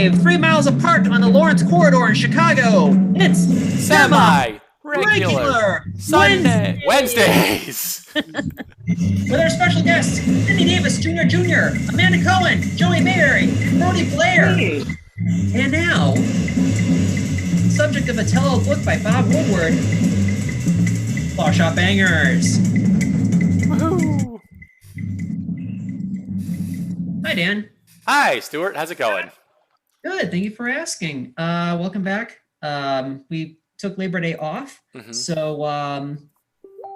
live 3 miles apart on the Lawrence Corridor in Chicago. It's semi-regular Sunday Wednesdays. With our special guests, Cindy Davis Jr., Amanda Cohen, Joey Mayberry, Brody Blair. Hey. And now, subject of a tell-all book by Bob Woodward, Flower Shop Bangers. Woohoo! Hi, Dan. Hi, Stuart. How's it going? Good. Thank you for asking. Welcome back. We took Labor Day off, so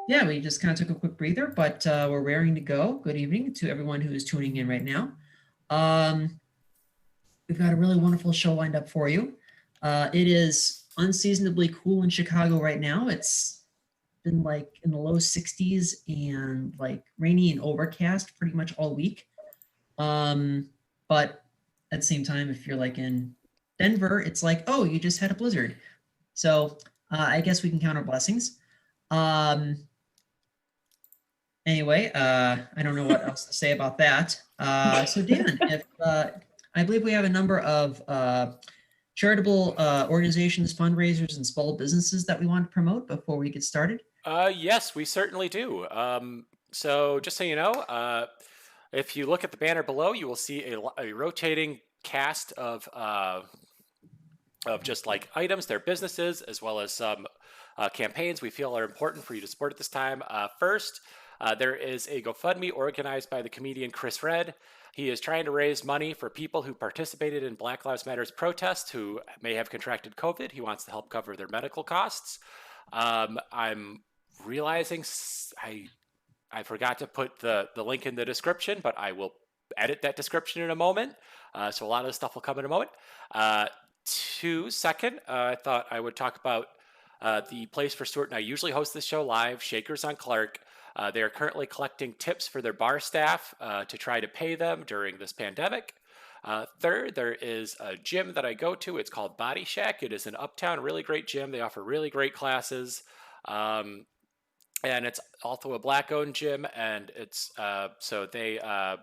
yeah, we just kind of took a quick breather, but we're raring to go. Good evening to everyone who is tuning in right now. We've got a really wonderful show lined up for you. It is unseasonably cool in Chicago right now. It's been like in the low 60s and like rainy and overcast pretty much all week. But at the same time, if you're like in Denver, it's like, oh, you just had a blizzard. So I guess we can count our blessings. Anyway, I don't know what else to say about that. So Dan, if I believe we have a number of charitable organizations, fundraisers, and small businesses that we want to promote before we get started. Yes, we certainly do. So just so you know, if you look at the banner below, you will see a rotating cast of just like items, their businesses, as well as some campaigns we feel are important for you to support at this time. First, there is a GoFundMe organized by the comedian Chris Redd. He is trying to raise money for people who participated in Black Lives Matter's protests who may have contracted COVID. He wants to help cover their medical costs. I'm realizing I forgot to put the link in the description, but I will edit that description in a moment. So a lot of the stuff will come in a moment. Second, I thought I would talk about the place for Stuart and I usually host this show live, Shakers on Clark. They are currently collecting tips for their bar staff to try to pay them during this pandemic. Third, there is a gym that I go to. It's called Bodi Shak. It is in Uptown, a really great gym. They offer really great classes. And it's also a Black-owned gym, and it's so they're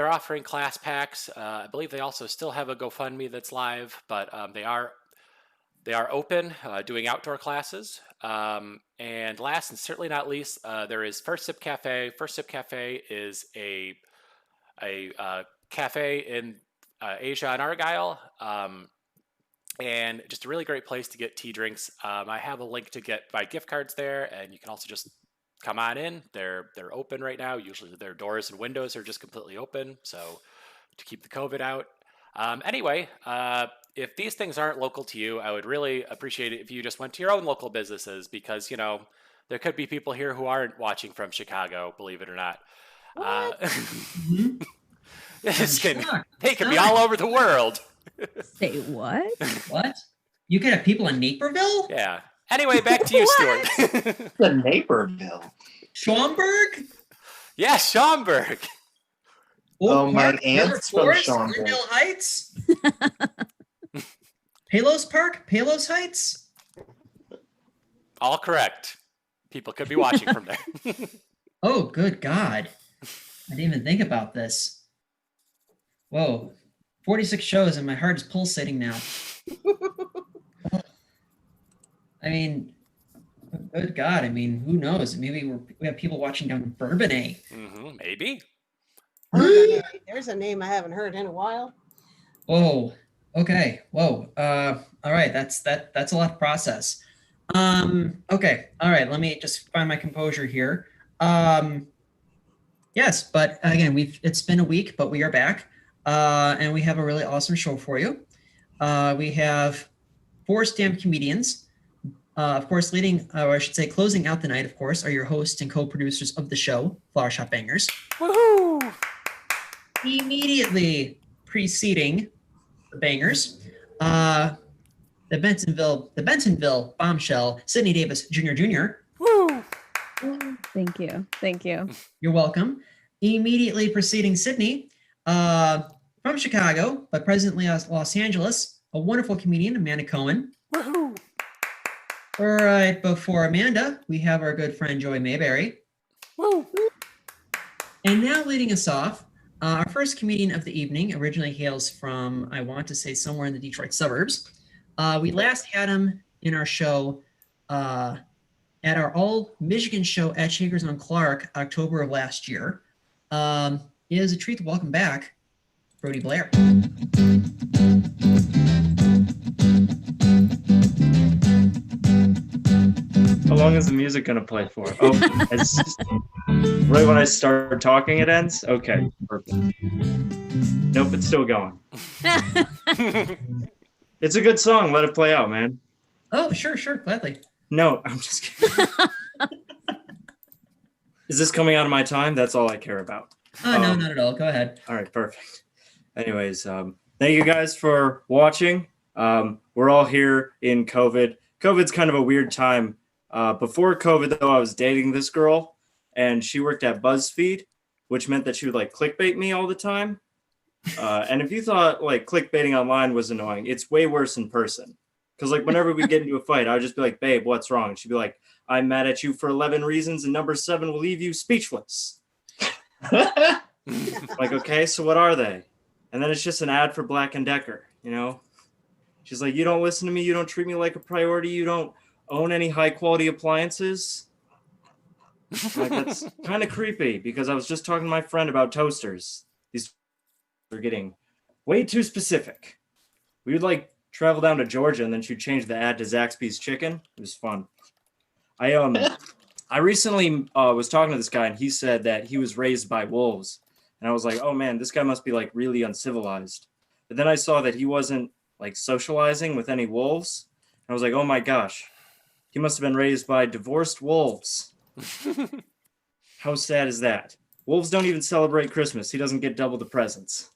offering class packs. I believe they also still have a GoFundMe that's live, but they are open, doing outdoor classes. And last and certainly not least, there is First Sip Cafe. First Sip Cafe is a cafe in Asia and Argyle. And just a really great place to get tea drinks. I have a link to buy gift cards there, and you can also just come on in. They're open right now. Usually their doors and windows are just completely open, so to keep the COVID out. Anyway, if these things aren't local to you, I would really appreciate it if you just went to your own local businesses, because, you know, there could be people here who aren't watching from Chicago, believe it or not. They could be all over the world. Say what? What? You could have people in Naperville? Yeah. Anyway, back to you, Stuart. The Naperville. Schaumburg? Yeah, Schaumburg. Oh, my aunt's from Schaumburg. Glendale Heights? Palos Park? Palos Heights? All correct. People could be watching from there. Oh, good God. I didn't even think about this. Whoa. 46 shows and my heart is pulsating now. I mean, good God. I mean, who knows? Maybe we have people watching down in Bourbonnais. Maybe. There's a name I haven't heard in a while. Whoa. Okay. Whoa. All right. That's a lot to process. Okay. All right. Let me just find my composure here. Yes, but again, it's been a week, but we are back. And we have a really awesome show for you. We have 4 stand-up comedians. Of course, closing out the night, of course, are your hosts and co-producers of the show, Flower Shop Bangers. Woohoo! Immediately preceding the Bangers, the Bentonville bombshell, Sidney Davis Jr. Woo! Thank you. You're welcome. Immediately preceding Sidney, from Chicago, but presently Los Angeles, a wonderful comedian, Amanda Cohen. Woohoo! Right before Amanda, we have our good friend Joey Mayberry. Woo! And now leading us off, Our first comedian of the evening originally hails from, I want to say, somewhere in the Detroit suburbs. We last had him in our show at our all Michigan show at Shakers on Clark, October of last year. It is a treat to welcome back Brody Blair. How long is the music going to play for? Oh, right when I start talking, it ends? Okay, perfect. Nope, it's still going. It's a good song. Let it play out, man. Oh, sure, gladly. No, I'm just kidding. Is this coming out of my time? That's all I care about. No, not at all. Go ahead. All right, perfect. Anyways, thank you guys for watching. We're all here in COVID. COVID's kind of a weird time. Before COVID, though, I was dating this girl, and she worked at BuzzFeed, which meant that she would like clickbait me all the time. And if you thought like clickbaiting online was annoying, it's way worse in person. Because like whenever we get into a fight, I would just be like, babe, what's wrong? And she'd be like, I'm mad at you for 11 reasons, and number 7 will leave you speechless. Like, okay, so what are they? And then it's just an ad for Black & Decker, you know? She's like, you don't listen to me, you don't treat me like a priority, you don't own any high quality appliances. Like, that's kind of creepy, because I was just talking to my friend about toasters. These are getting way too specific. We would like travel down to Georgia, and then she'd change the ad to Zaxby's Chicken. It was fun. I recently was talking to this guy, and he said that he was raised by wolves. And I was like, oh man, this guy must be like really uncivilized. But then I saw that he wasn't like socializing with any wolves. And I was like, oh my gosh, he must have been raised by divorced wolves. How sad is that? Wolves don't even celebrate Christmas. He doesn't get double the presents.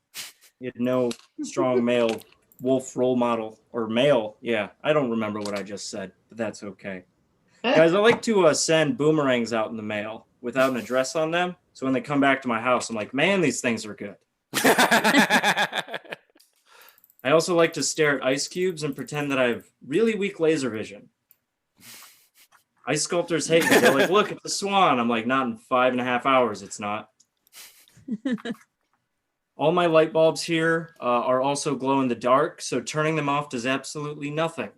He had no strong male wolf role model, or male. Yeah, I don't remember what I just said, but that's okay. Guys, I like to send boomerangs out in the mail without an address on them. So when they come back to my house, I'm like, man, these things are good. I also like to stare at ice cubes and pretend that I have really weak laser vision. Ice sculptors hate me. They're like, look, it's a swan. I'm like, not in 5.5 hours, it's not. All my light bulbs here are also glow in the dark, so turning them off does absolutely nothing.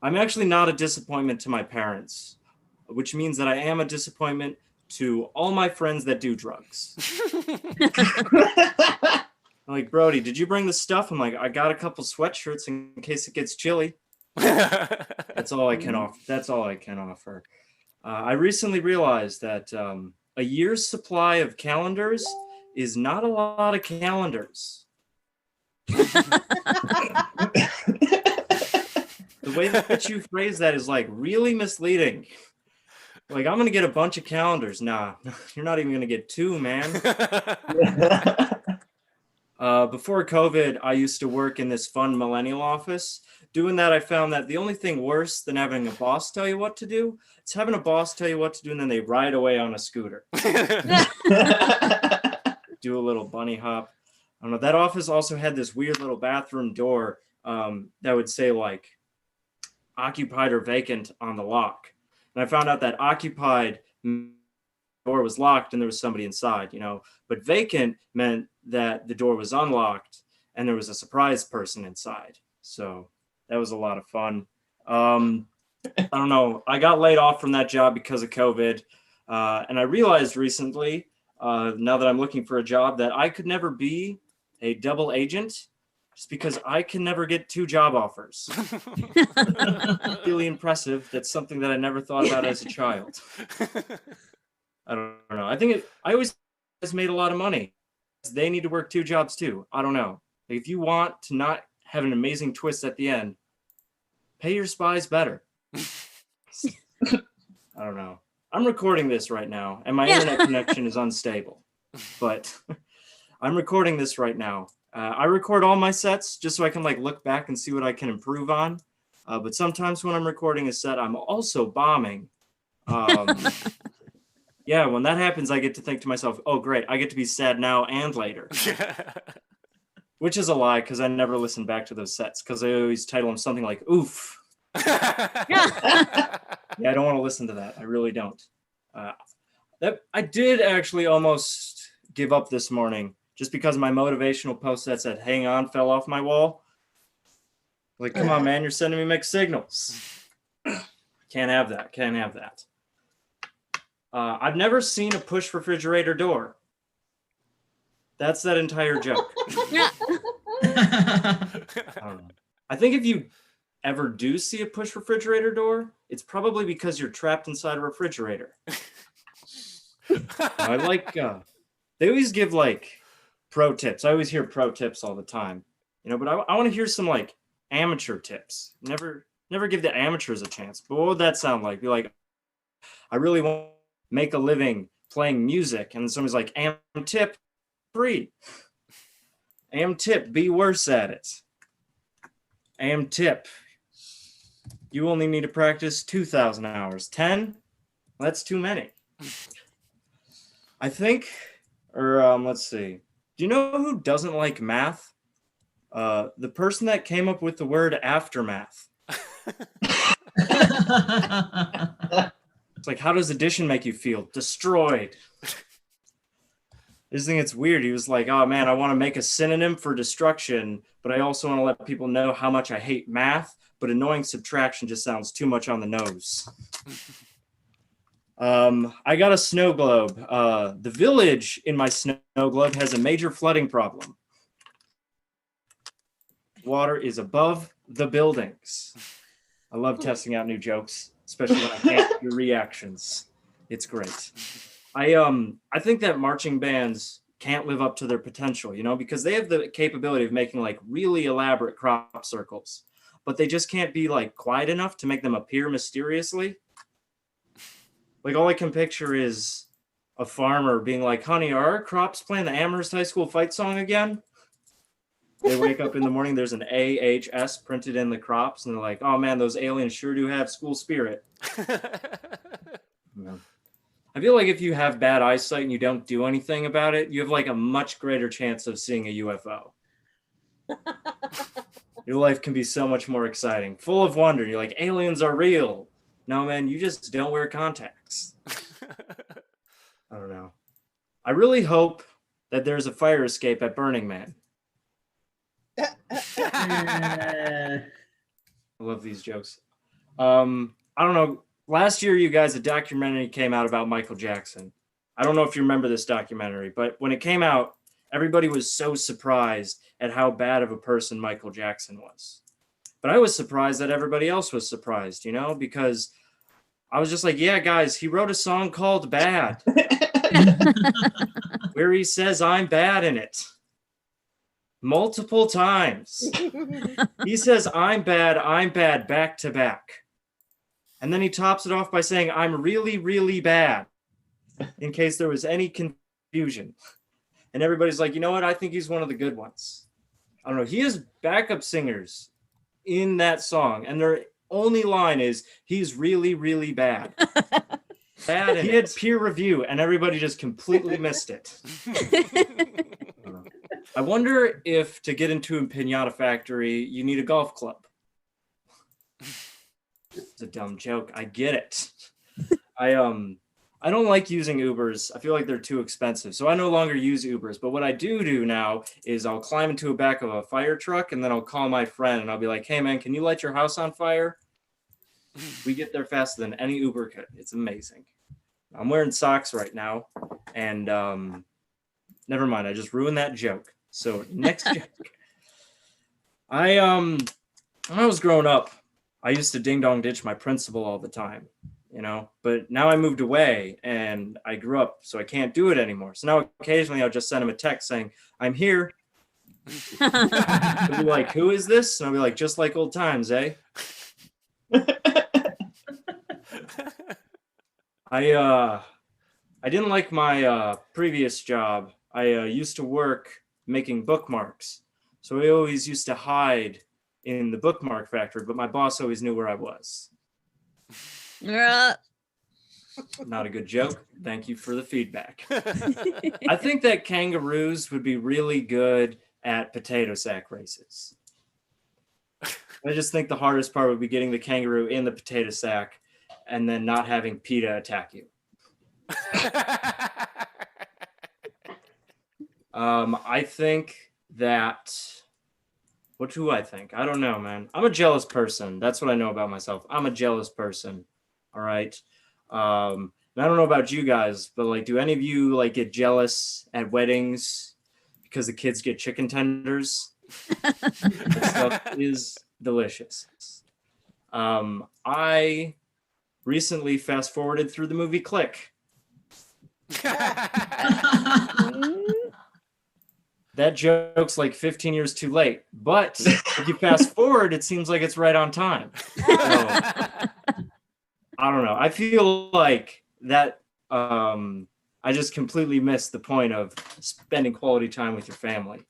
I'm actually not a disappointment to my parents, which means that I am a disappointment to all my friends that do drugs. I'm like, Brody, did you bring the stuff? I'm like, I got a couple sweatshirts in case it gets chilly. That's all I can offer. That's all I can offer. I recently realized that a year's supply of calendars is not a lot of calendars. The way that you phrase that is like really misleading. Like, I'm going to get a bunch of calendars. Nah, you're not even going to get 2, man. Before COVID, I used to work in this fun millennial office. Doing that, I found that the only thing worse than having a boss tell you what to do, it's having a boss tell you what to do, and then they ride away on a scooter. Do a little bunny hop. I don't know. That office also had this weird little bathroom door that would say like occupied or vacant on the lock. And I found out that occupied door was locked and there was somebody inside, you know, but vacant meant that the door was unlocked and there was a surprise person inside. So that was a lot of fun. I don't know. I got laid off from that job because of COVID. And I realized recently, now that I'm looking for a job, that I could never be a double agent just because I can never get 2 job offers. Really impressive. That's something that I never thought about as a child. I don't know. I always made a lot of money. They need to work 2 jobs too. I don't know. Like, if you want to not have an amazing twist at the end, pay your spies better. I don't know. I'm recording this right now, and my internet connection is unstable. But I'm recording this right now. I record all my sets just so I can like look back and see what I can improve on. But sometimes when I'm recording a set, I'm also bombing. Yeah, when that happens, I get to think to myself, oh, great, I get to be sad now and later. Which is a lie, because I never listen back to those sets, because I always title them something like, oof. Yeah, I don't want to listen to that. I really don't. That I did actually almost give up this morning just because my motivational post that said "Hang on" fell off my wall. Like, come on, man, you're sending me mixed signals. Can't have that. Can't have that. I've never seen a push refrigerator door. That's that entire joke. I don't know. I think if you ever do see a push refrigerator door, it's probably because you're trapped inside a refrigerator. I like, they always give like pro tips. I always hear pro tips all the time, you know, but I want to hear some like amateur tips. Never give the amateurs a chance. But what would that sound like? Be like, I really want to make a living playing music. And somebody's like, am tip 3. Am tip, be worse at it. Am tip, you only need to practice 2,000 hours. 10? That's too many. I think, or let's see. Do you know who doesn't like math? The person that came up with the word aftermath. It's like, how does addition make you feel? Destroyed. I just think it's weird. He was like, oh man, I want to make a synonym for destruction, but I also want to let people know how much I hate math, but annoying subtraction just sounds too much on the nose. I got a snow globe. The village in my snow globe has a major flooding problem. Water is above the buildings. I love testing out new jokes, especially when I can't hear reactions. It's great. I think that marching bands can't live up to their potential, you know, because they have the capability of making like really elaborate crop circles, but they just can't be like quiet enough to make them appear mysteriously. Like all I can picture is a farmer being like, honey, are our crops playing the Amherst High School fight song again? They wake up in the morning, there's an AHS printed in the crops, and they're like, oh man, those aliens sure do have school spirit. Yeah. I feel like if you have bad eyesight and you don't do anything about it, you have like a much greater chance of seeing a UFO. Your life can be so much more exciting, full of wonder. You're like, aliens are real. No, man, you just don't wear contacts. I don't know. I really hope that there's a fire escape at Burning Man. I love these jokes. I don't know. Last year, you guys, a documentary came out about Michael Jackson. I don't know if you remember this documentary, but when it came out, everybody was so surprised at how bad of a person Michael Jackson was. But I was surprised that everybody else was surprised, you know, because I was just like, yeah, guys, he wrote a song called Bad, where he says I'm bad in it. Multiple times. He says, I'm bad, back to back. And then he tops it off by saying, I'm really, really bad, in case there was any confusion. And everybody's like, you know what? I think he's one of the good ones. I don't know. He has backup singers in that song, and their only line is, he's really, really bad. Bad. He had peer review, and everybody just completely missed it. I wonder if to get into a Piñata Factory, you need a golf club. It's a dumb joke. I get it. I don't like using Ubers. I feel like they're too expensive. So I no longer use Ubers. But what I do now is I'll climb into the back of a fire truck and then I'll call my friend and I'll be like, hey man, can you light your house on fire? We get there faster than any Uber could. It's amazing. I'm wearing socks right now. And never mind. I just ruined that joke. So next joke. When I was growing up, I used to ding dong ditch my principal all the time, you know, but now I moved away and I grew up, so I can't do it anymore. So now occasionally I'll just send him a text saying, I'm here. He'll be like, who is this? And I'll be like, just like old times, eh? I didn't like my previous job. I used to work making bookmarks. So I always used to hide in the bookmark factory, but my boss always knew where I was. Not a good joke. Thank you for the feedback. I think that kangaroos would be really good at potato sack races. I just think the hardest part would be getting the kangaroo in the potato sack and then not having PETA attack you. I think that. What do I think? I don't know, man. I'm a jealous person. That's what I know about myself. I'm a jealous person. All right. And I don't know about you guys, but like, do any of you like get jealous at weddings because the kids get chicken tenders? That stuff is delicious. I recently fast forwarded through the movie Click. That joke's like 15 years too late, but if you fast forward, it seems like it's right on time. So, I don't know. I feel like that I just completely missed the point of spending quality time with your family.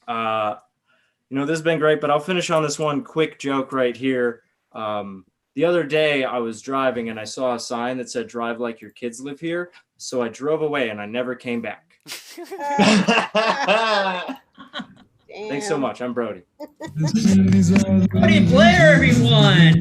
This has been great, but I'll finish on this one quick joke right here. The other day I was driving and I saw a sign that said "Drive like your kids live here." So I drove away and I never came back. Thanks so much. I'm Brody. Brody Blair, everyone.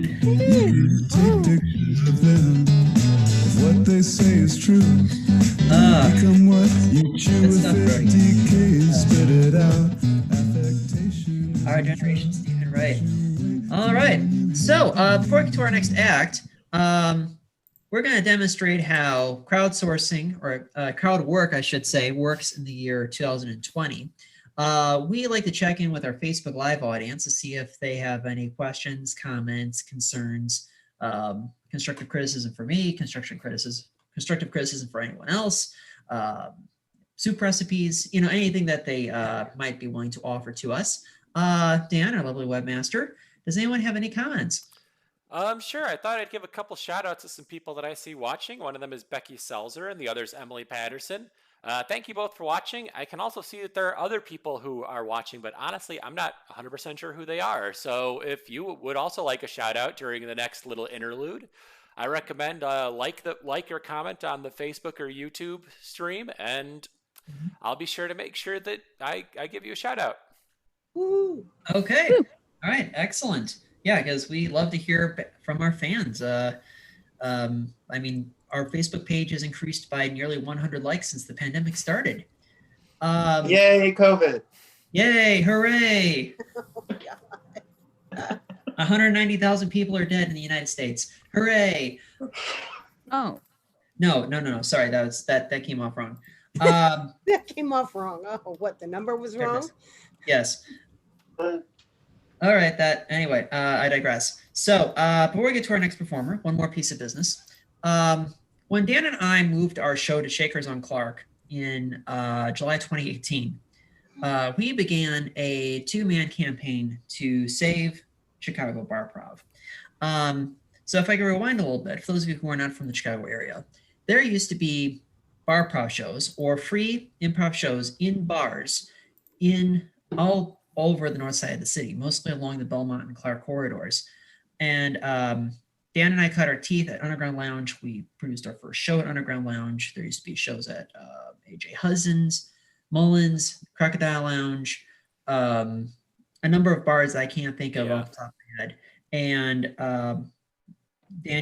What they say is true. Become what you choose. 50K, spit it out. Affectation. Our generation, Stephen, right. All right. So before we get to our next act, we're going to demonstrate how crowdsourcing, or crowd work, I should say, works in the year 2020. We like to check in with our Facebook Live audience to see if they have any questions, comments, concerns, constructive criticism for me, constructive criticism for anyone else, soup recipes, anything that they might be willing to offer to us. Dan, our lovely webmaster, does anyone have any comments? Sure. I thought I'd give a couple shout outs to some people that I see watching. One of them is Becky Selzer and the other is Emily Patterson. Thank you both for watching. I can also see that there are other people who are watching, but honestly, I'm not 100% sure who they are. So if you would also like a shout out during the next little interlude, I recommend like or comment on the Facebook or YouTube stream, and I'll be sure to make sure that I give you a shout out. Woo. Okay. Woo. All right. Excellent. Yeah, because we love to hear from our fans. Our Facebook page has increased by nearly 100 likes since the pandemic started. Yay, COVID. Yay, hooray. 190,000 people are dead in the United States. Hooray. Oh. No. Sorry, that came off wrong. That came off wrong. Oh, what? The number was wrong? Yes. All right, anyway, I digress. So before we get to our next performer, one more piece of business. When Dan and I moved our show to Shakers on Clark in July 2018, we began a 2-man campaign to save Chicago barprov. So if I can rewind a little bit, for those of you who are not from the Chicago area, there used to be barprov shows or free improv shows in bars in all over the north side of the city, mostly along the Belmont and Clark corridors. And Dan and I cut our teeth at Underground Lounge. We produced our first show at Underground Lounge. There used to be shows at AJ Hudson's, Mullins, Crocodile Lounge, a number of bars that I can't think of off the top of my head. And Dan,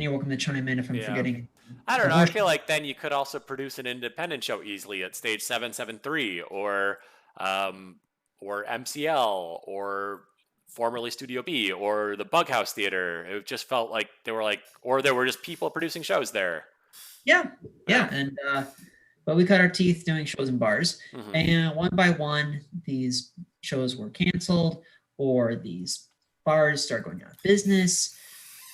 you're welcome to chime in if I'm forgetting. I don't know. I feel like then you could also produce an independent show easily at Stage 773 or MCL or formerly Studio B or the Bughouse Theater. It just felt like there were just people producing shows there. Yeah. And but we cut our teeth doing shows in bars, and one by one, these shows were canceled, or these bars started going out of business,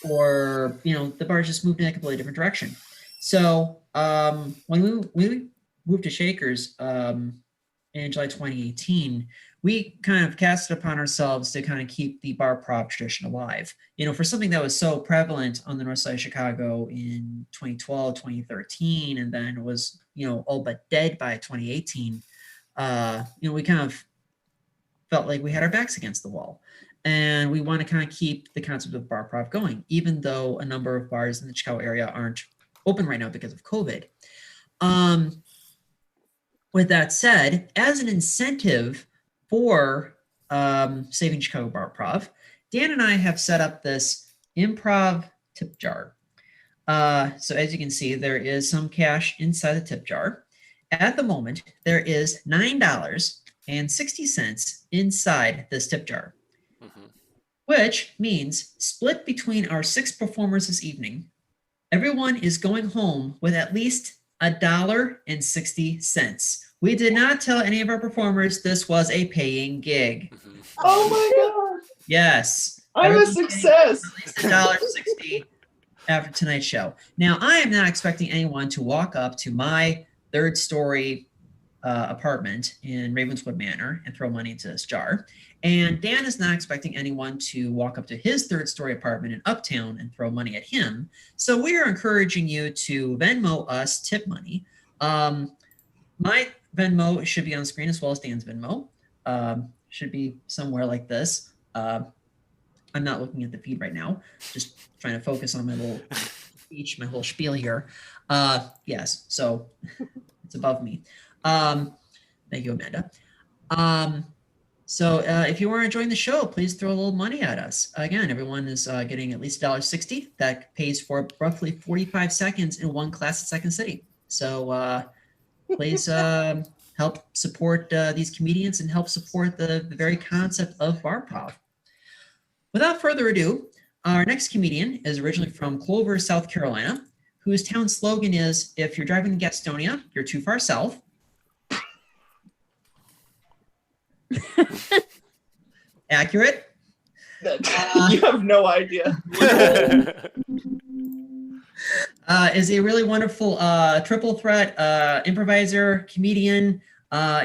or the bars just moved in a completely different direction. So when we moved to Shakers in July 2018, we kind of cast it upon ourselves to kind of keep the barprov tradition alive. For something that was so prevalent on the north side of Chicago in 2012, 2013, and then was, all but dead by 2018, we kind of felt like we had our backs against the wall. And we want to kind of keep the concept of barprov going, even though a number of bars in the Chicago area aren't open right now because of COVID. With that said, as an incentive for saving Chicago barprov, Dan and I have set up this improv tip jar. So as you can see, there is some cash inside the tip jar. At the moment, there is $9.60 inside this tip jar, which means split between our 6 performers this evening, everyone is going home with at least $1.60. We did not tell any of our performers this was a paying gig. Oh my God. Yes. I'm a success. At least $1.60 after tonight's show. Now, I am not expecting anyone to walk up to my 3rd-story apartment in Ravenswood Manor and throw money into this jar. And Dan is not expecting anyone to walk up to his 3rd-story apartment in Uptown and throw money at him. So we are encouraging you to Venmo us tip money. My Venmo should be on screen as well as Dan's Venmo. Should be somewhere like this. I'm not looking at the feed right now. Just trying to focus on my little speech, my little spiel here. Yes, so it's above me. Thank you, Amanda. So if you are enjoying the show, please throw a little money at us. Again, everyone is getting at least $1.60. That pays for roughly 45 seconds in one class at Second City. So please help support these comedians and help support the very concept of barprov. Without further ado, our next comedian is originally from Clover, South Carolina, whose town slogan is, "If you're driving to Gastonia, you're too far south." Accurate? You have no idea. Is a really wonderful triple threat improviser, comedian.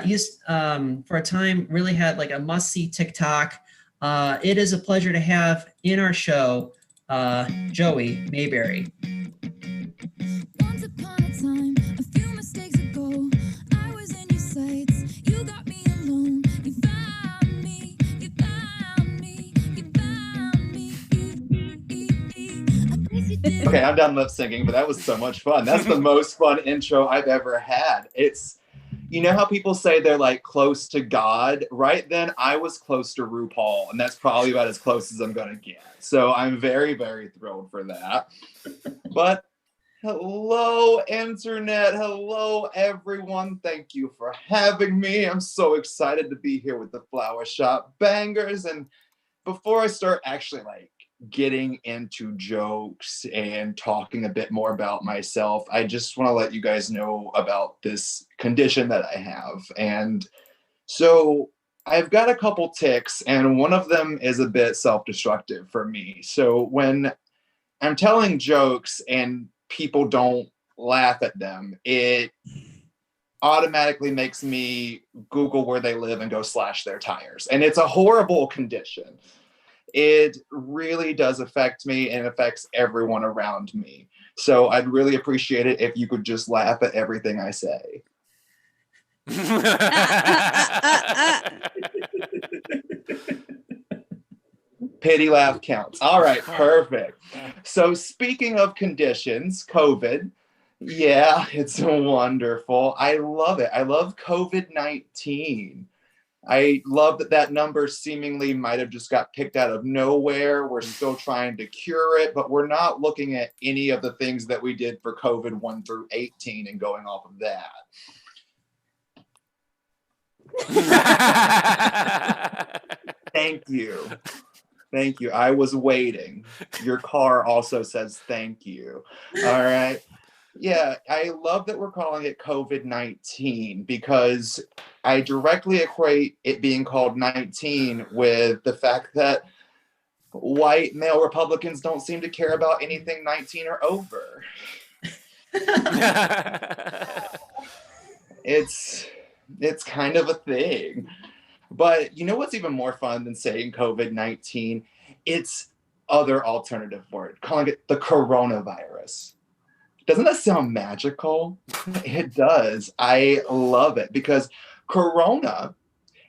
Used for a time really had like a must-see TikTok. It is a pleasure to have in our show Joey Mayberry. Once upon a time, a few mistakes ago, I was in your sights. You got me alone. You found me. You found me. You found me. Okay, I'm done lip syncing, but that was so much fun. That's the most fun intro I've ever had. It's, you know how people say they're like close to God? Right then, I was close to RuPaul, and that's probably about as close as I'm gonna get. So I'm very, very thrilled for that. But hello, internet. Hello, everyone. Thank you for having me. I'm so excited to be here with the Flower Shop Bangers. And before I start actually like getting into jokes and talking a bit more about myself, I just want to let you guys know about this condition that I have. And so I've got a couple tics, and one of them is a bit self-destructive for me. So when I'm telling jokes and people don't laugh at them, it automatically makes me Google where they live and go slash their tires. And it's a horrible condition. It really does affect me and affects everyone around me. So I'd really appreciate it if you could just laugh at everything I say. Pity laugh counts. All right, perfect. So speaking of conditions, COVID, yeah, it's wonderful. I love it. I love COVID-19. I love that that number seemingly might have just got picked out of nowhere. We're still trying to cure it, but we're not looking at any of the things that we did for COVID 1 through 18 and going off of that. Thank you. Thank you. I was waiting. Your car also says thank you. All right. Yeah, I love that we're calling it COVID-19 because I directly equate it being called 19 with the fact that white male Republicans don't seem to care about anything 19 or over. It's kind of a thing. But you know what's even more fun than saying COVID-19? It's other alternative word, calling it the coronavirus. Doesn't that sound magical? It does. I love it because corona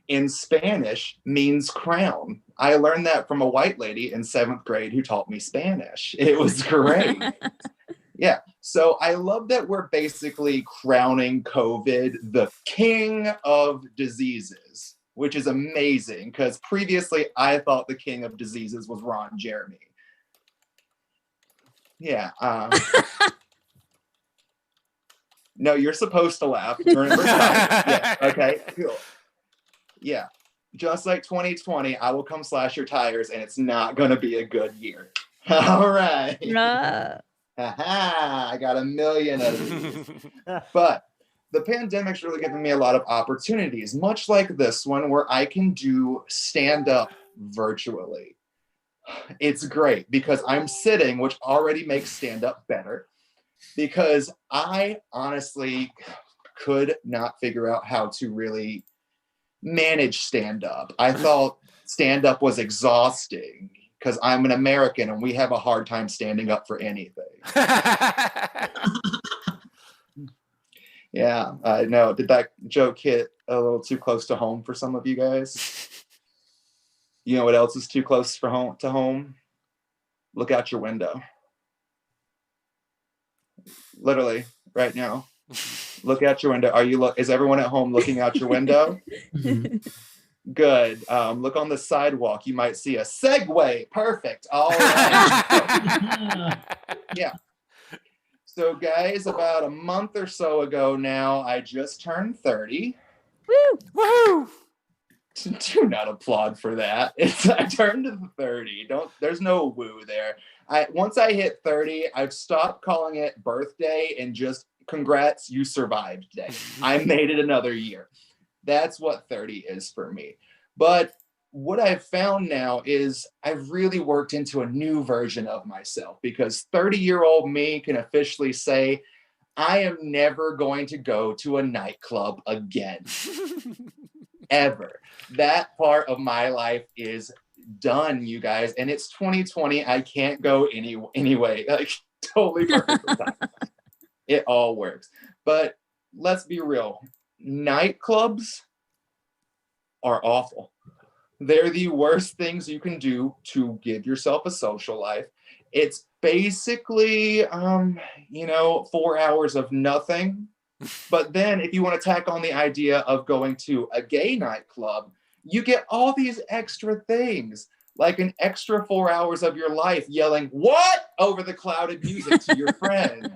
in Spanish means crown. I learned that from a white lady in 7th grade who taught me Spanish. It was great. Yeah. So I love that we're basically crowning COVID the king of diseases, which is amazing because previously I thought the king of diseases was Ron Jeremy. Yeah. No, you're supposed to laugh. Remember? Yeah. Okay. Cool. Yeah. Just like 2020, I will come slash your tires, and it's not going to be a good year. All right. I got a million of these. But the pandemic's really given me a lot of opportunities, much like this one, where I can do stand-up virtually. It's great because I'm sitting, which already makes stand-up better, because I honestly could not figure out how to really manage stand-up. I thought stand-up was exhausting because I'm an American and we have a hard time standing up for anything. Yeah, I know. Did that joke hit a little too close to home for some of you guys? You know what else is too close for home? Look out your window. Literally, right now. Look out your window. Is everyone at home looking out your window? Good. Look on the sidewalk. You might see a Segway. Perfect. All right. Yeah. So guys, about a month or so ago now, I just turned 30. Woo! Woohoo! Do not applaud for that. I turned 30. There's no woo there. Once I hit 30, I've stopped calling it birthday and just congrats, you survived day. I made it another year. That's what 30 is for me. But what I've found now is I've really worked into a new version of myself, because 30-year-old me can officially say, I am never going to go to a nightclub again. Ever. That part of my life is done, you guys. And it's 2020. I can't go anyway. Like, totally perfect for time. It all works. But let's be real. Nightclubs are awful. They're the worst things you can do to give yourself a social life. It's basically, 4 hours of nothing. But then if you want to tack on the idea of going to a gay nightclub, you get all these extra things, like an extra 4 hours of your life yelling, "What?" over the clouded music to your friends.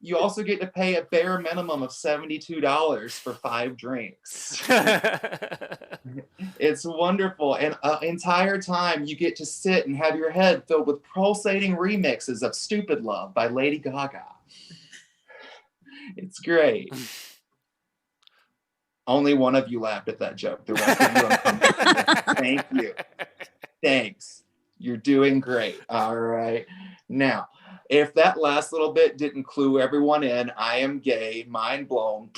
You also get to pay a bare minimum of $72 for 5 drinks. It's wonderful. And entire time you get to sit and have your head filled with pulsating remixes of Stupid Love by Lady Gaga. It's great. Only one of you laughed at that joke. The rest of you uncomfortable. Thank you. Thanks. You're doing great. All right. Now, if that last little bit didn't clue everyone in, I am gay, mind blown.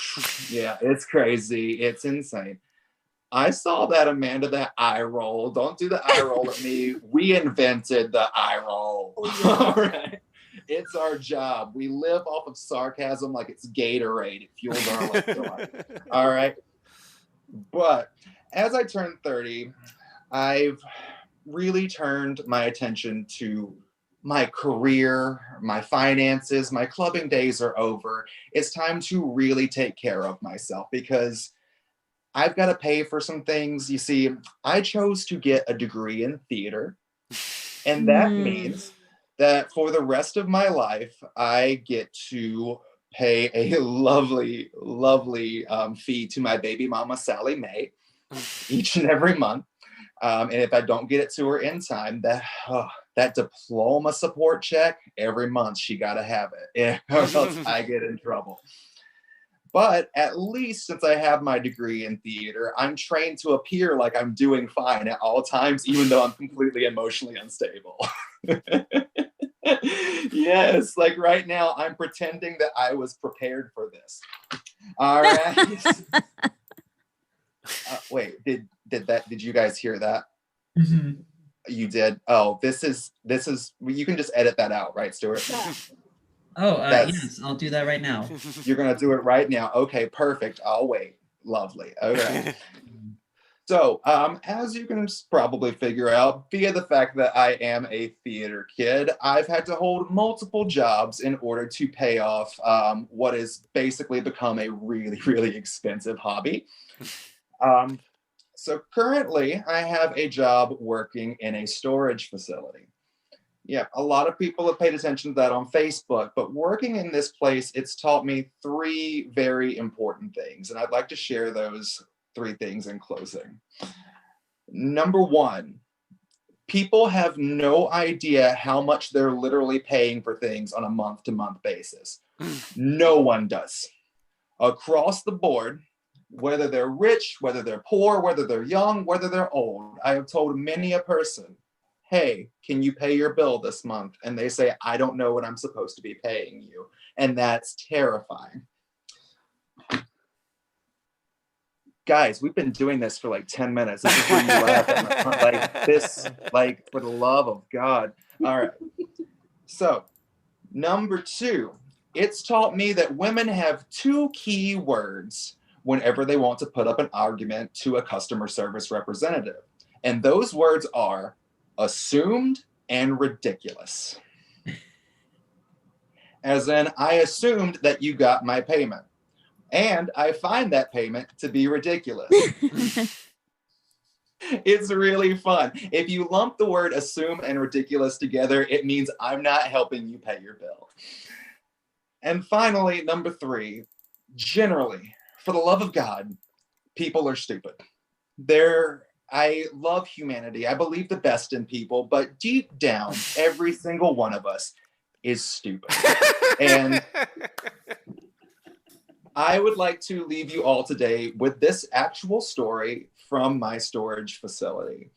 Yeah, it's crazy. It's insane. I saw that, Amanda, that eye roll. Don't do the eye roll at me. We invented the eye roll. All right. It's our job. We live off of sarcasm like it's Gatorade. It fuels our electrolyte. All right. But as I turned 30, I've really turned my attention to my career, my finances. My clubbing days are over. It's time to really take care of myself, because I've got to pay for some things. You see, I chose to get a degree in theater, and that means that for the rest of my life, I get to pay a lovely, lovely fee to my baby mama, Sally Mae, each and every month. And if I don't get it to her in time, that diploma support check, every month she got to have it, or else I get in trouble. But at least since I have my degree in theater, I'm trained to appear like I'm doing fine at all times, even though I'm completely emotionally unstable. Yes, like right now, I'm pretending that I was prepared for this. All right. Wait, did you guys hear that? Mm-hmm. You did? Oh, this is, you can just edit that out, right, Stuart? Oh, yes, I'll do that right now. You're going to do it right now. Okay, perfect. I'll wait. Lovely. Okay. So, as you can probably figure out, via the fact that I am a theater kid, I've had to hold multiple jobs in order to pay off what has basically become a really, really expensive hobby. So currently, I have a job working in a storage facility. Yeah, a lot of people have paid attention to that on Facebook, but working in this place, it's taught me 3 very important things, and I'd like to share those 3 things in closing. Number 1, people have no idea how much they're literally paying for things on a month-to-month basis. No one does. Across the board, whether they're rich, whether they're poor, whether they're young, whether they're old, I have told many a person, hey, can you pay your bill this month? And they say, I don't know what I'm supposed to be paying you. And that's terrifying. Guys, we've been doing this for like 10 minutes. This is where you laugh at my, like this, like for the love of God. All right. So, number 2, it's taught me that women have 2 key words whenever they want to put up an argument to a customer service representative. And those words are assumed and ridiculous. As in, I assumed that you got my payment, and I find that payment to be ridiculous. It's really fun. If you lump the word assume and ridiculous together, it means I'm not helping you pay your bill. And finally, number 3, generally, for the love of God, people are stupid. I love humanity. I believe the best in people, but deep down, every single one of us is stupid. And I would like to leave you all today with this actual story from my storage facility.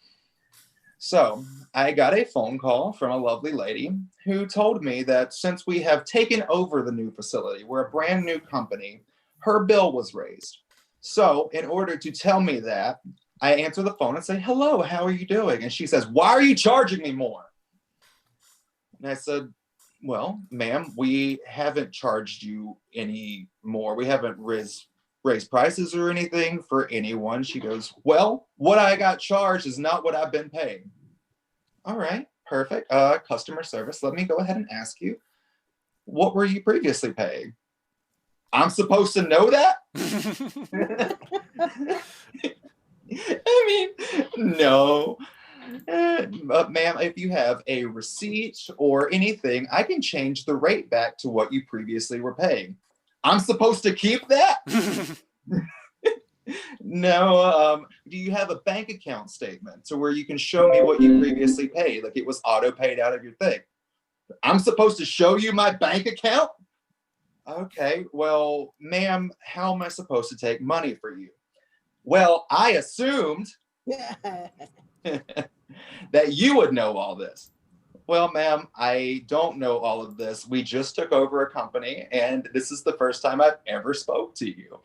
So I got a phone call from a lovely lady who told me that since we have taken over the new facility, we're a brand new company, her bill was raised. So in order to tell me that, I answer the phone and say, hello, how are you doing? And she says, why are you charging me more? And I said, well, ma'am, we haven't charged you any more. We haven't raised prices or anything for anyone. She goes, well, what I got charged is not what I've been paying. All right, perfect. Customer service, let me go ahead and ask you, what were you previously paying? I'm supposed to know that? I mean, no. But ma'am, if you have a receipt or anything, I can change the rate back to what you previously were paying. I'm supposed to keep that? No. Do you have a bank account statement to where you can show me what you previously paid, like it was auto paid out of your thing? I'm supposed to show you my bank account? Okay, well, ma'am, how am I supposed to take money for you? Well, I assumed that you would know all this. Well, ma'am, I don't know all of this. We just took over a company, and this is the first time I've ever spoke to you.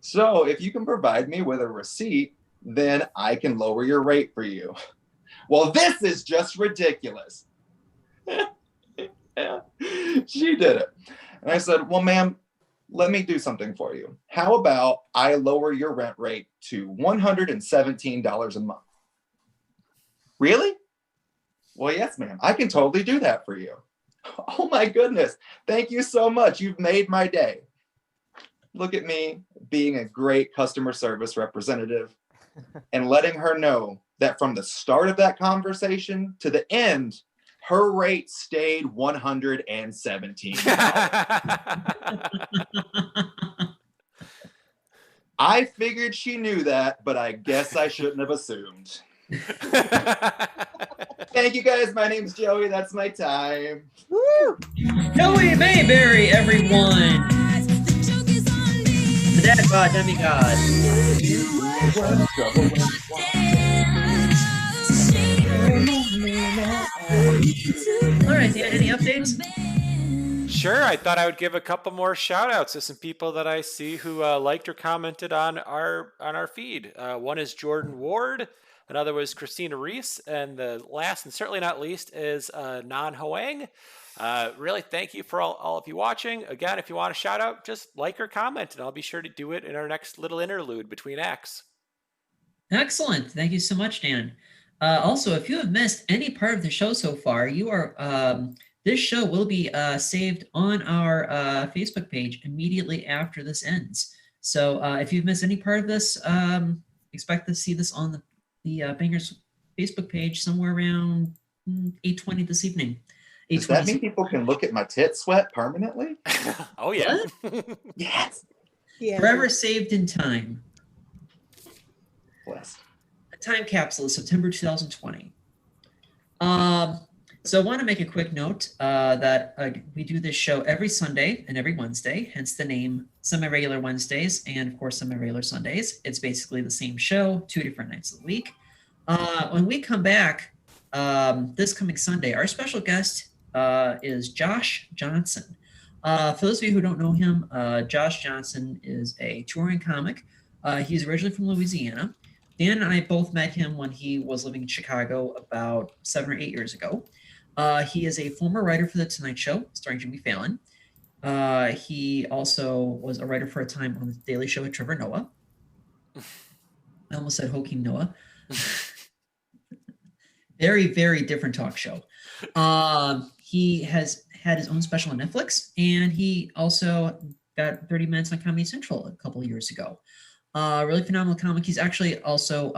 So if you can provide me with a receipt, then I can lower your rate for you. Well, this is just ridiculous. She did it. And I said, well, ma'am, let me do something for you. How about I lower your rent rate to $117 a month? Really? Well, yes, ma'am. I can totally do that for you. Oh my goodness. Thank you so much. You've made my day. Look at me being a great customer service representative and letting her know that from the start of that conversation to the end, her rate stayed $117. I figured she knew that, but I guess I shouldn't have assumed. Thank you guys. My name's Joey. That's my time. Woo! Joey Mayberry, everyone. The dad god, demigod. All right, Dan, any updates? Sure, I thought I would give a couple more shout outs to some people that I see who liked or commented on our feed. One is Jordan Ward, another was Christina Reese, and the last and certainly not least is Nan Hoang. Really, thank you for all of you watching. Again, if you want a shout out, just like or comment, and I'll be sure to do it in our next little interlude between acts. Excellent. Thank you so much, Dan. Also, if you have missed any part of the show so far, you are this show will be saved on our Facebook page immediately after this ends. So if you've missed any part of this, expect to see this on the Bangers Facebook page somewhere around 8:20 this evening. Does that mean people can look at my tit sweat permanently? Oh yeah. Yes. Yeah. Forever saved in time. Blessed. A time capsule is September 2020. So I want to make a quick note that we do this show every Sunday and every Wednesday, hence the name Semi-Regular Wednesdays and, of course, Semi-Regular Sundays. It's basically the same show, 2 different nights of the week. When we come back this coming Sunday, our special guest is Josh Johnson. For those of you who don't know him, Josh Johnson is a touring comic. He's originally from Louisiana. Dan and I both met him when he was living in Chicago about 7 or 8 years ago. He is a former writer for The Tonight Show, starring Jimmy Fallon. He also was a writer for a time on The Daily Show with Trevor Noah. I almost said Hoking Noah. Very, very different talk show. He has had his own special on Netflix, and he also got 30 Minutes on Comedy Central a couple of years ago. Really phenomenal comic. He's actually also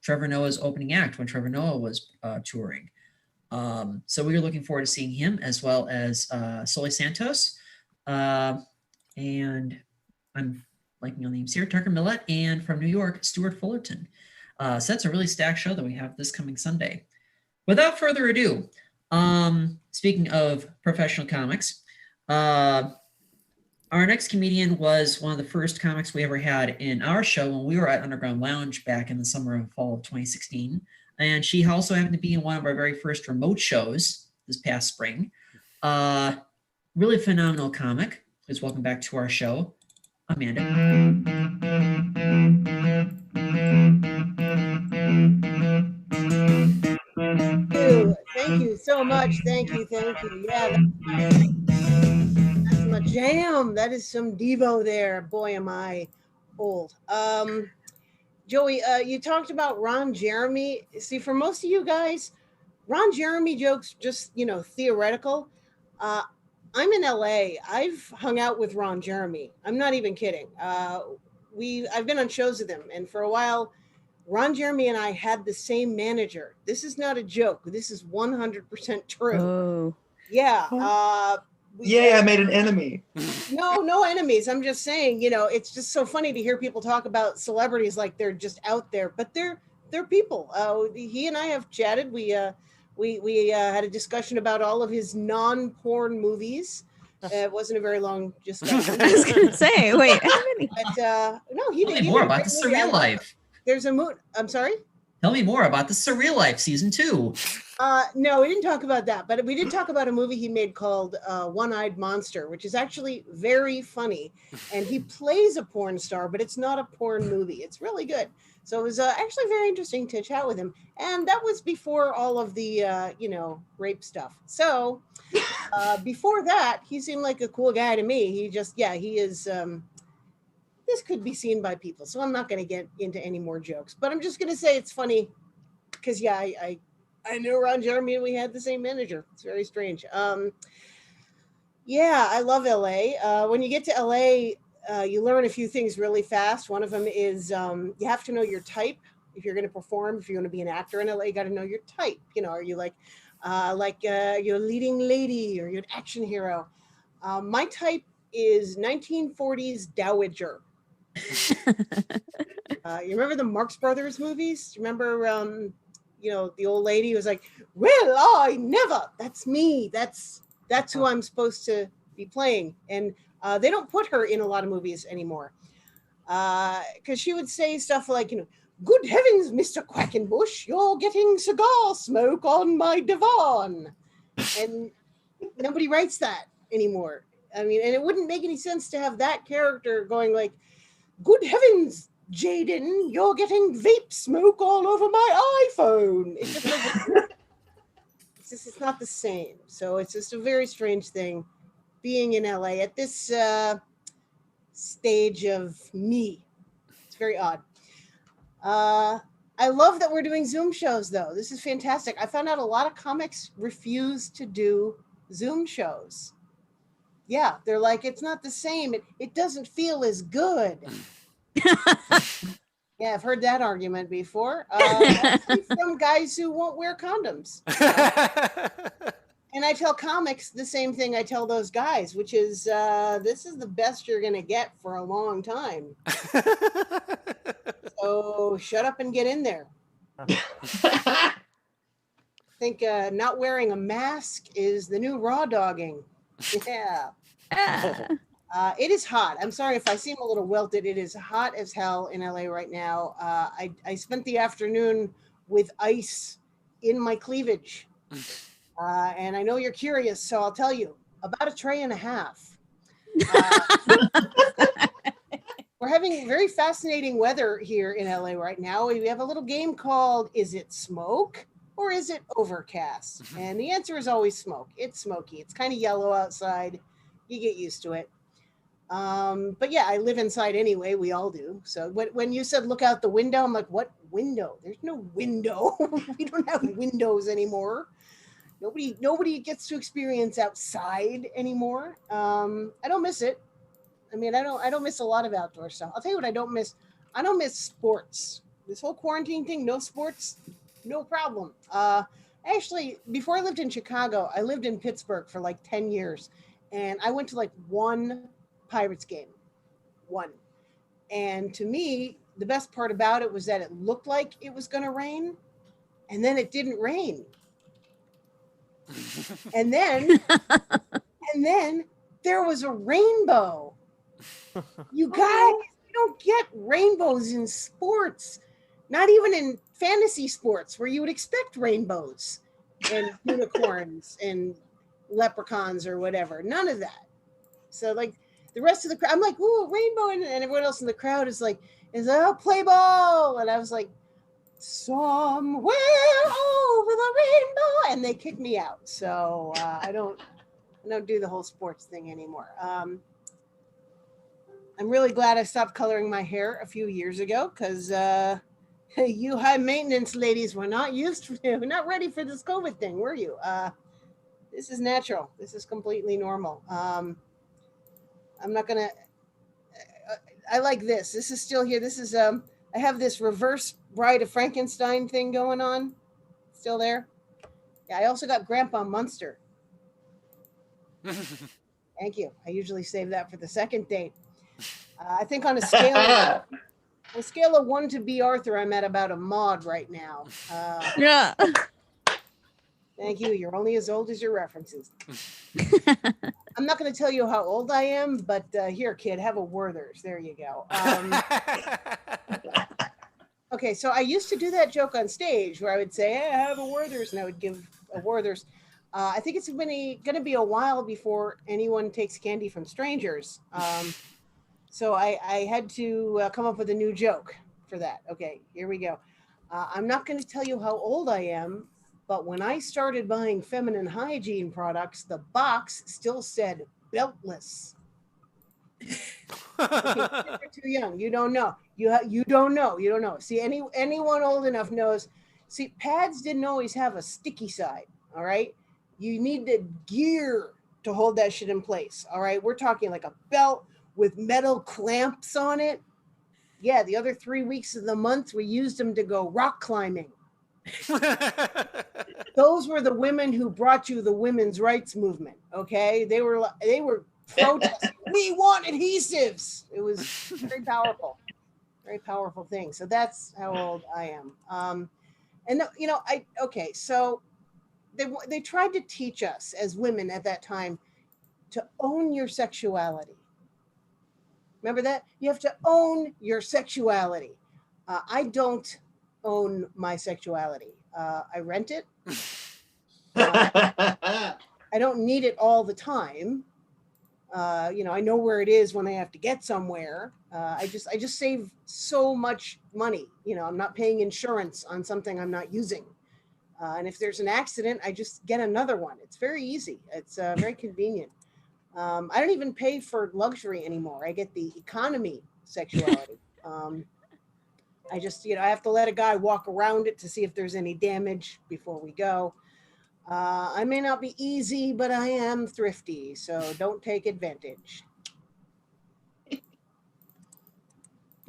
Trevor Noah's opening act when Trevor Noah was touring. So we are looking forward to seeing him, as well as Soleil Santos. And I'm blanking on the names here, Tucker Millett, and from New York, Stuart Fullerton. So that's a really stacked show that we have this coming Sunday. Without further ado, speaking of professional comics, our next comedian was one of the first comics we ever had in our show when we were at Underground Lounge back in the summer and fall of 2016. And she also happened to be in one of our very first remote shows this past spring. Really phenomenal comic. Please welcome back to our show, Amanda. Thank you so much. Thank you. Yeah, that's my jam. That is some Devo there. Boy, am I old. Joey, you talked about Ron Jeremy. See, for most of you guys, Ron Jeremy jokes just, theoretical. I'm in LA. I've hung out with Ron Jeremy. I'm not even kidding. I've been on shows with him, and for a while, Ron Jeremy and I had the same manager. This is not a joke. This is 100% true. Oh. Yeah. I made an enemy. No enemies. I'm just saying, it's just so funny to hear people talk about celebrities like they're just out there, but they're people. He and I have chatted. We had a discussion about all of his non-porn movies. It wasn't a very long discussion. I was gonna say, wait, how many? But no, he Tell did. me more about the Surreal Life. There's a moon. I'm sorry. Tell me more about the Surreal Life season 2. No, we didn't talk about that, but we did talk about a movie he made called One-Eyed Monster, which is actually very funny. And he plays a porn star, but it's not a porn movie. It's really good. So it was actually very interesting to chat with him. And that was before all of the, rape stuff. So before that, he seemed like a cool guy to me. He is... this could be seen by people, so I'm not going to get into any more jokes. But I'm just going to say it's funny because, I knew Ron Jeremy and we had the same manager. It's very strange. I love LA. When you get to LA, you learn a few things really fast. One of them is you have to know your type. If you're going to perform, if you're going to be an actor in LA, you got to know your type. Are you like you're a leading lady or you're an action hero? My type is 1940s dowager. You remember the Marx Brothers movies? Remember, the old lady who was like, "Well, I never." That's me. That's who I'm supposed to be playing. And they don't put her in a lot of movies anymore because she would say stuff like, "Good heavens, Mr. Quackenbush, you're getting cigar smoke on my divan," and nobody writes that anymore. I mean, and it wouldn't make any sense to have that character going like, "Good heavens, Jaden, you're getting vape smoke all over my iPhone." It's not the same. So it's just a very strange thing being in LA at this stage of me. It's very odd. I love that we're doing Zoom shows, though. This is fantastic. I found out a lot of comics refuse to do Zoom shows. Yeah, they're like, it's not the same. It doesn't feel as good. Yeah, I've heard that argument before. Actually from guys who won't wear condoms. And I tell comics the same thing I tell those guys, which is this is the best you're going to get for a long time. So shut up and get in there. I think not wearing a mask is the new raw dogging. Yeah. It is hot. I'm sorry if I seem a little wilted. It is hot as hell in LA right now. I spent the afternoon with ice in my cleavage. And I know you're curious, so I'll tell you, about a tray and a half. We're having very fascinating weather here in LA right now. We have a little game called Is It Smoke or Is It Overcast? And the answer is always smoke. It's smoky. It's kind of yellow outside. You get used to it. But yeah, I live inside anyway. We all do. So when you said look out the window, I'm like, what window? There's no window. We don't have windows anymore. Nobody gets to experience outside anymore. I don't miss it. I mean, I don't miss a lot of outdoor stuff. I'll tell you what I don't miss. I don't miss sports. This whole quarantine thing, no sports, no problem. Actually, before I lived in Chicago, I lived in Pittsburgh for like 10 years. And I went to like one Pirates game. One. And to me, the best part about it was that it looked like it was going to rain. And then it didn't rain. And then there was a rainbow. You guys, you don't get rainbows in sports, not even in fantasy sports where you would expect rainbows and unicorns and leprechauns or whatever. None of that. So like the rest of the crowd, I'm like, ooh, rainbow, and everyone else in the crowd is like, play ball, and I was like, somewhere over the rainbow, and they kicked me out. So I don't do the whole sports thing anymore. I'm really glad I stopped coloring my hair a few years ago because you high maintenance ladies were not not ready for this COVID thing, were you? This is natural. This is completely normal. I'm not gonna. I like this. This is still here. This is I have this reverse Bride of Frankenstein thing going on. Still there. Yeah, I also got Grandpa Munster. Thank you. I usually save that for the second date. I think on a scale of 1 to B. Arthur, I'm at about a Maud right now. Yeah. Thank you. You're only as old as your references. I'm not going to tell you how old I am, but here, kid, have a Werther's. There you go. Okay, so I used to do that joke on stage where I would say, hey, I have a Werther's, and I would give a Werther's. I think it's going to be a while before anyone takes candy from strangers. So I had to come up with a new joke for that. Okay, here we go. I'm not going to tell you how old I am, but when I started buying feminine hygiene products, the box still said beltless. Okay, you're too young. You don't know. You don't know. You don't know. See, anyone old enough knows. See, pads didn't always have a sticky side. All right. You needed gear to hold that shit in place. All right. We're talking like a belt with metal clamps on it. Yeah, the other 3 weeks of the month, we used them to go rock climbing. Those were the women who brought you the women's rights movement. Okay, they were protesting. We want adhesives. It was very powerful thing. So that's how old I am. And you know, so they tried to teach us as women at that time to own your sexuality. Remember that? You have to own your sexuality. I don't own my sexuality. I rent it. I don't need it all the time. I know where it is when I have to get somewhere. I just save so much money. I'm not paying insurance on something I'm not using. And if there's an accident, I just get another one. It's very easy. It's very convenient. I don't even pay for luxury anymore. I get the economy sexuality. I just, I have to let a guy walk around it to see if there's any damage before we go. I may not be easy, but I am thrifty, so don't take advantage.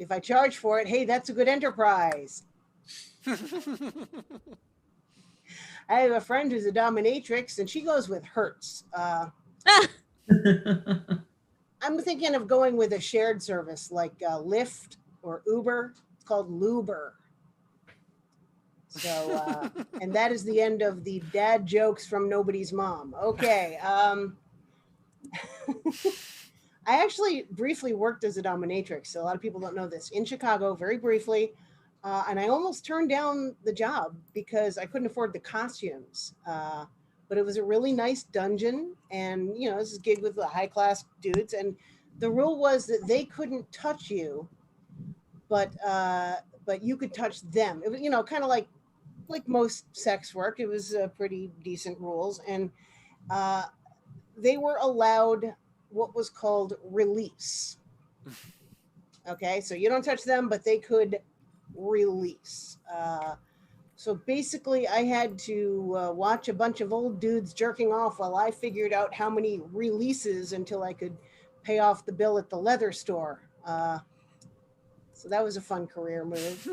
If I charge for it, hey, that's a good enterprise. I have a friend who's a dominatrix, and she goes with Hertz. I'm thinking of going with a shared service like Lyft or Uber. It's called Luber. So, and that is the end of the dad jokes from nobody's mom. Okay. I actually briefly worked as a dominatrix. So a lot of people don't know this in Chicago, very briefly. And I almost turned down the job because I couldn't afford the costumes. But it was a really nice dungeon. And, you know, this is a gig with the high class dudes. And the rule was that they couldn't touch you, but you could touch them. It was, you know, kind of like most sex work. It was pretty decent rules. And they were allowed what was called release. Okay, so you don't touch them, but they could release. So basically I had to watch a bunch of old dudes jerking off while I figured out how many releases until I could pay off the bill at the leather store. So that was a fun career move.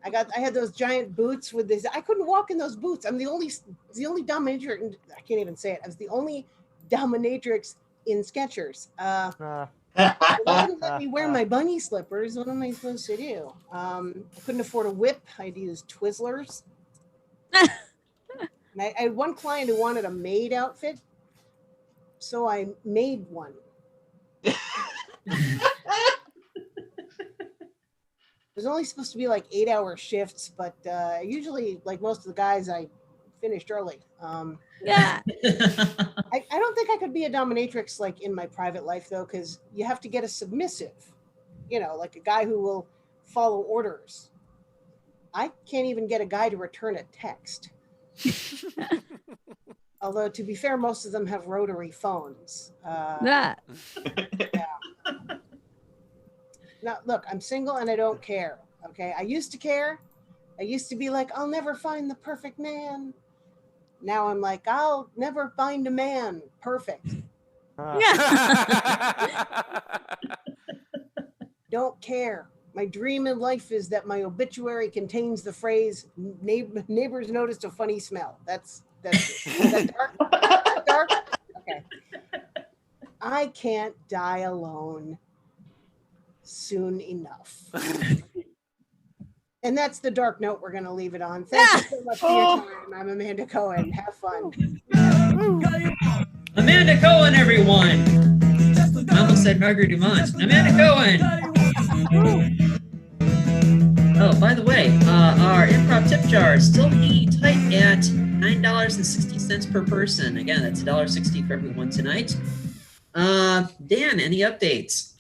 I had those giant boots with this. I couldn't walk in those boots. I'm the only dominatrix. I can't even say it. I was the only dominatrix in Skechers. They wouldn't let me wear my bunny slippers. What am I supposed to do? I couldn't afford a whip. I had to use Twizzlers. And I had one client who wanted a maid outfit, so I made one. It was only supposed to be like 8-hour shifts, but usually, like most of the guys, I finished early. Yeah. I don't think I could be a dominatrix like in my private life though, because you have to get a submissive, you know, like a guy who will follow orders. I can't even get a guy to return a text. Although to be fair, most of them have rotary phones. Yeah. Now, look, I'm single and I don't care. Okay. I used to care. I used to be like, I'll never find the perfect man. Now I'm like, I'll never find a man perfect. Don't care. My dream in life is that my obituary contains the phrase, neighbors noticed a funny smell. That's it. Is that dark? Is that dark? Okay. I can't die alone soon enough. And that's the dark note we're going to leave it on. Thank you so much for your time. I'm Amanda Cohen. Have fun. Amanda Cohen, everyone. I almost said Margaret Dumont. Amanda Cohen. Oh, by the way, our improv tip jar is still hanging tight at $9.60 per person. Again, that's $1.60 for everyone tonight. Dan, any updates?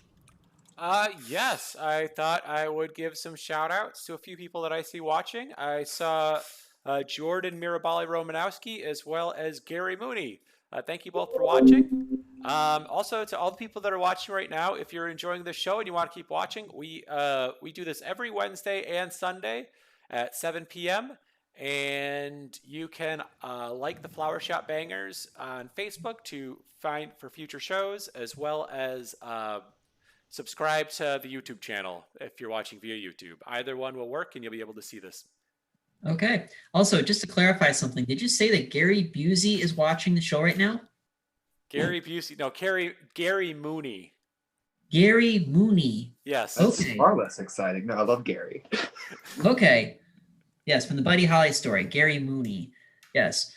Yes, I thought I would give some shout outs to a few people that I see watching. I saw Jordan Mirabali Romanowski as well as Gary Mooney. Thank you both for watching. Also to all the people that are watching right now, if you're enjoying this show and you want to keep watching, we do this every Wednesday and Sunday at 7 p.m. And you can like the Flower Shop Bangers on Facebook to find for future shows, as well as subscribe to the YouTube channel if you're watching via YouTube. Either one will work and you'll be able to see this. Okay. Also, just to clarify something, did you say that Gary Busey is watching the show right now? Gary Busey, no, Gary Mooney. Gary Mooney. Yes. That's Okay. far less exciting. No, I love Gary. Okay. Yes, from the Buddy Holly story, Gary Mooney. Yes.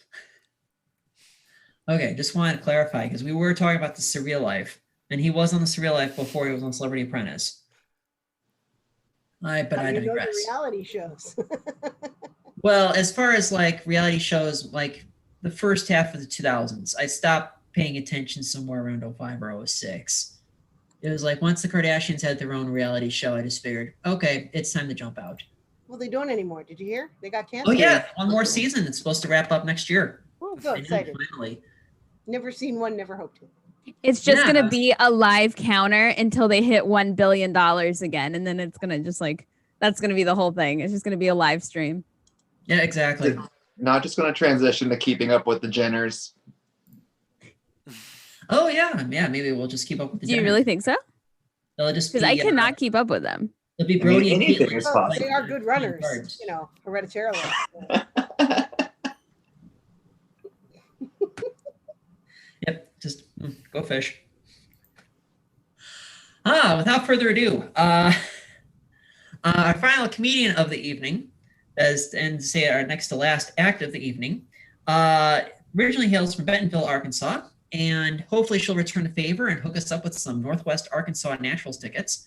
Okay, just wanted to clarify because we were talking about the Surreal Life, and he was on the Surreal Life before he was on Celebrity Apprentice. But I digress. The reality shows. Well, as far as like reality shows, like the first half of the 2000s, I stopped paying attention somewhere around 05 or 06. It was like once the Kardashians had their own reality show, I just figured, okay, it's time to jump out. Well, they don't anymore. Did you hear? They got canceled. Oh yeah, one more season. It's supposed to wrap up next year. Oh, so excited. Finally. Never seen one, never hoped to. It's just Yeah. going to be a live counter until they hit $1 billion again. And then it's going to just like, that's going to be the whole thing. It's just going to be a live stream. Yeah, exactly. Not just going to transition to Keeping Up with the Jenners. Oh yeah, maybe we'll just keep up with the Do you Jenners. really think so? They'll just Because I cannot keep up with them. It'll be I mean, Brody and anything Caitlin. is Well, possible. they are good runners, Carbs. you know, hereditarily. Yep, just go fish. Without further ado, our final comedian of the evening, and say our next to last act of the evening, originally hails from Bentonville, Arkansas, and hopefully she'll return the favor and hook us up with some Northwest Arkansas Naturals tickets.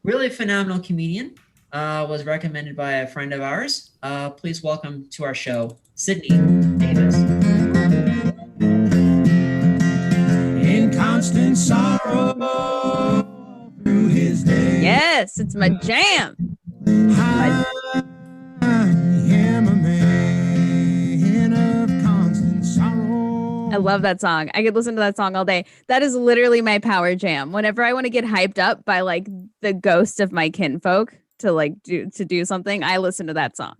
Really phenomenal comedian, was recommended by a friend of ours. Please welcome to our show, Sydney Davis. In constant sorrow through his day. Yes, it's my jam. I am a man of constant sorrow. I love that song. I could listen to that song all day. That is literally my power jam. Whenever I want to get hyped up by like the ghost of my kinfolk to like do something, I listen to that song.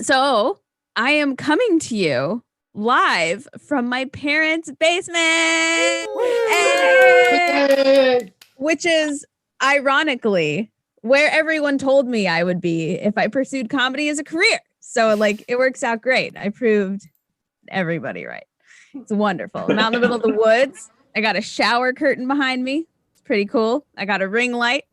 So I am coming to you live from my parents' basement, which is ironically where everyone told me I would be if I pursued comedy as a career. So like it works out great. I proved everybody right. It's wonderful. I'm out in the middle of the woods. I got a shower curtain behind me. It's pretty cool. I got a ring light.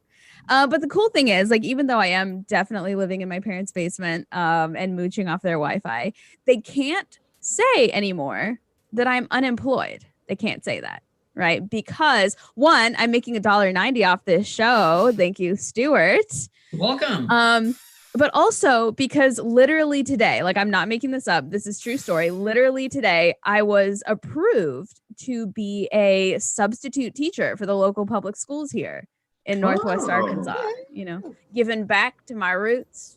But the cool thing is, like, even though I am definitely living in my parents' basement and mooching off their Wi-Fi, they can't say anymore that I'm unemployed. They can't say that, right? Because one, I'm making $1.90 off this show. Thank you, Stuart. Welcome. But also because literally today, like I'm not making this up, this is true story. Literally today, I was approved to be a substitute teacher for the local public schools here in Northwest Arkansas, you know, giving back to my roots.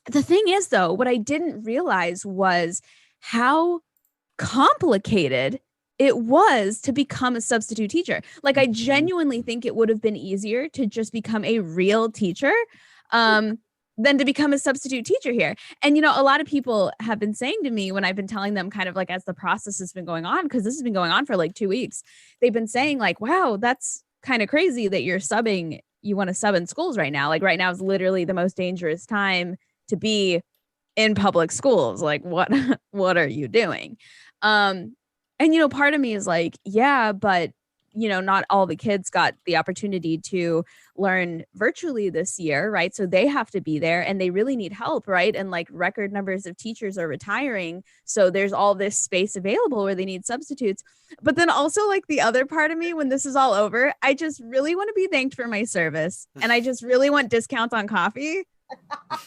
The thing is, though, what I didn't realize was how complicated it was to become a substitute teacher. Like, I genuinely think it would have been easier to just become a real teacher than to become a substitute teacher here. And, you know, a lot of people have been saying to me when I've been telling them kind of like as the process has been going on, because this has been going on for like 2 weeks, they've been saying like, wow, that's kind of crazy that you're subbing. You want to sub in schools right now. Like right now is literally the most dangerous time to be in public schools. Like what are you doing? And, you know, part of me is like, yeah, but, you know, not all the kids got the opportunity to learn virtually this year, right? So they have to be there and they really need help, right? And like record numbers of teachers are retiring. So there's all this space available where they need substitutes. But then also like the other part of me, when this is all over, I just really want to be thanked for my service. And I just really want discounts on coffee.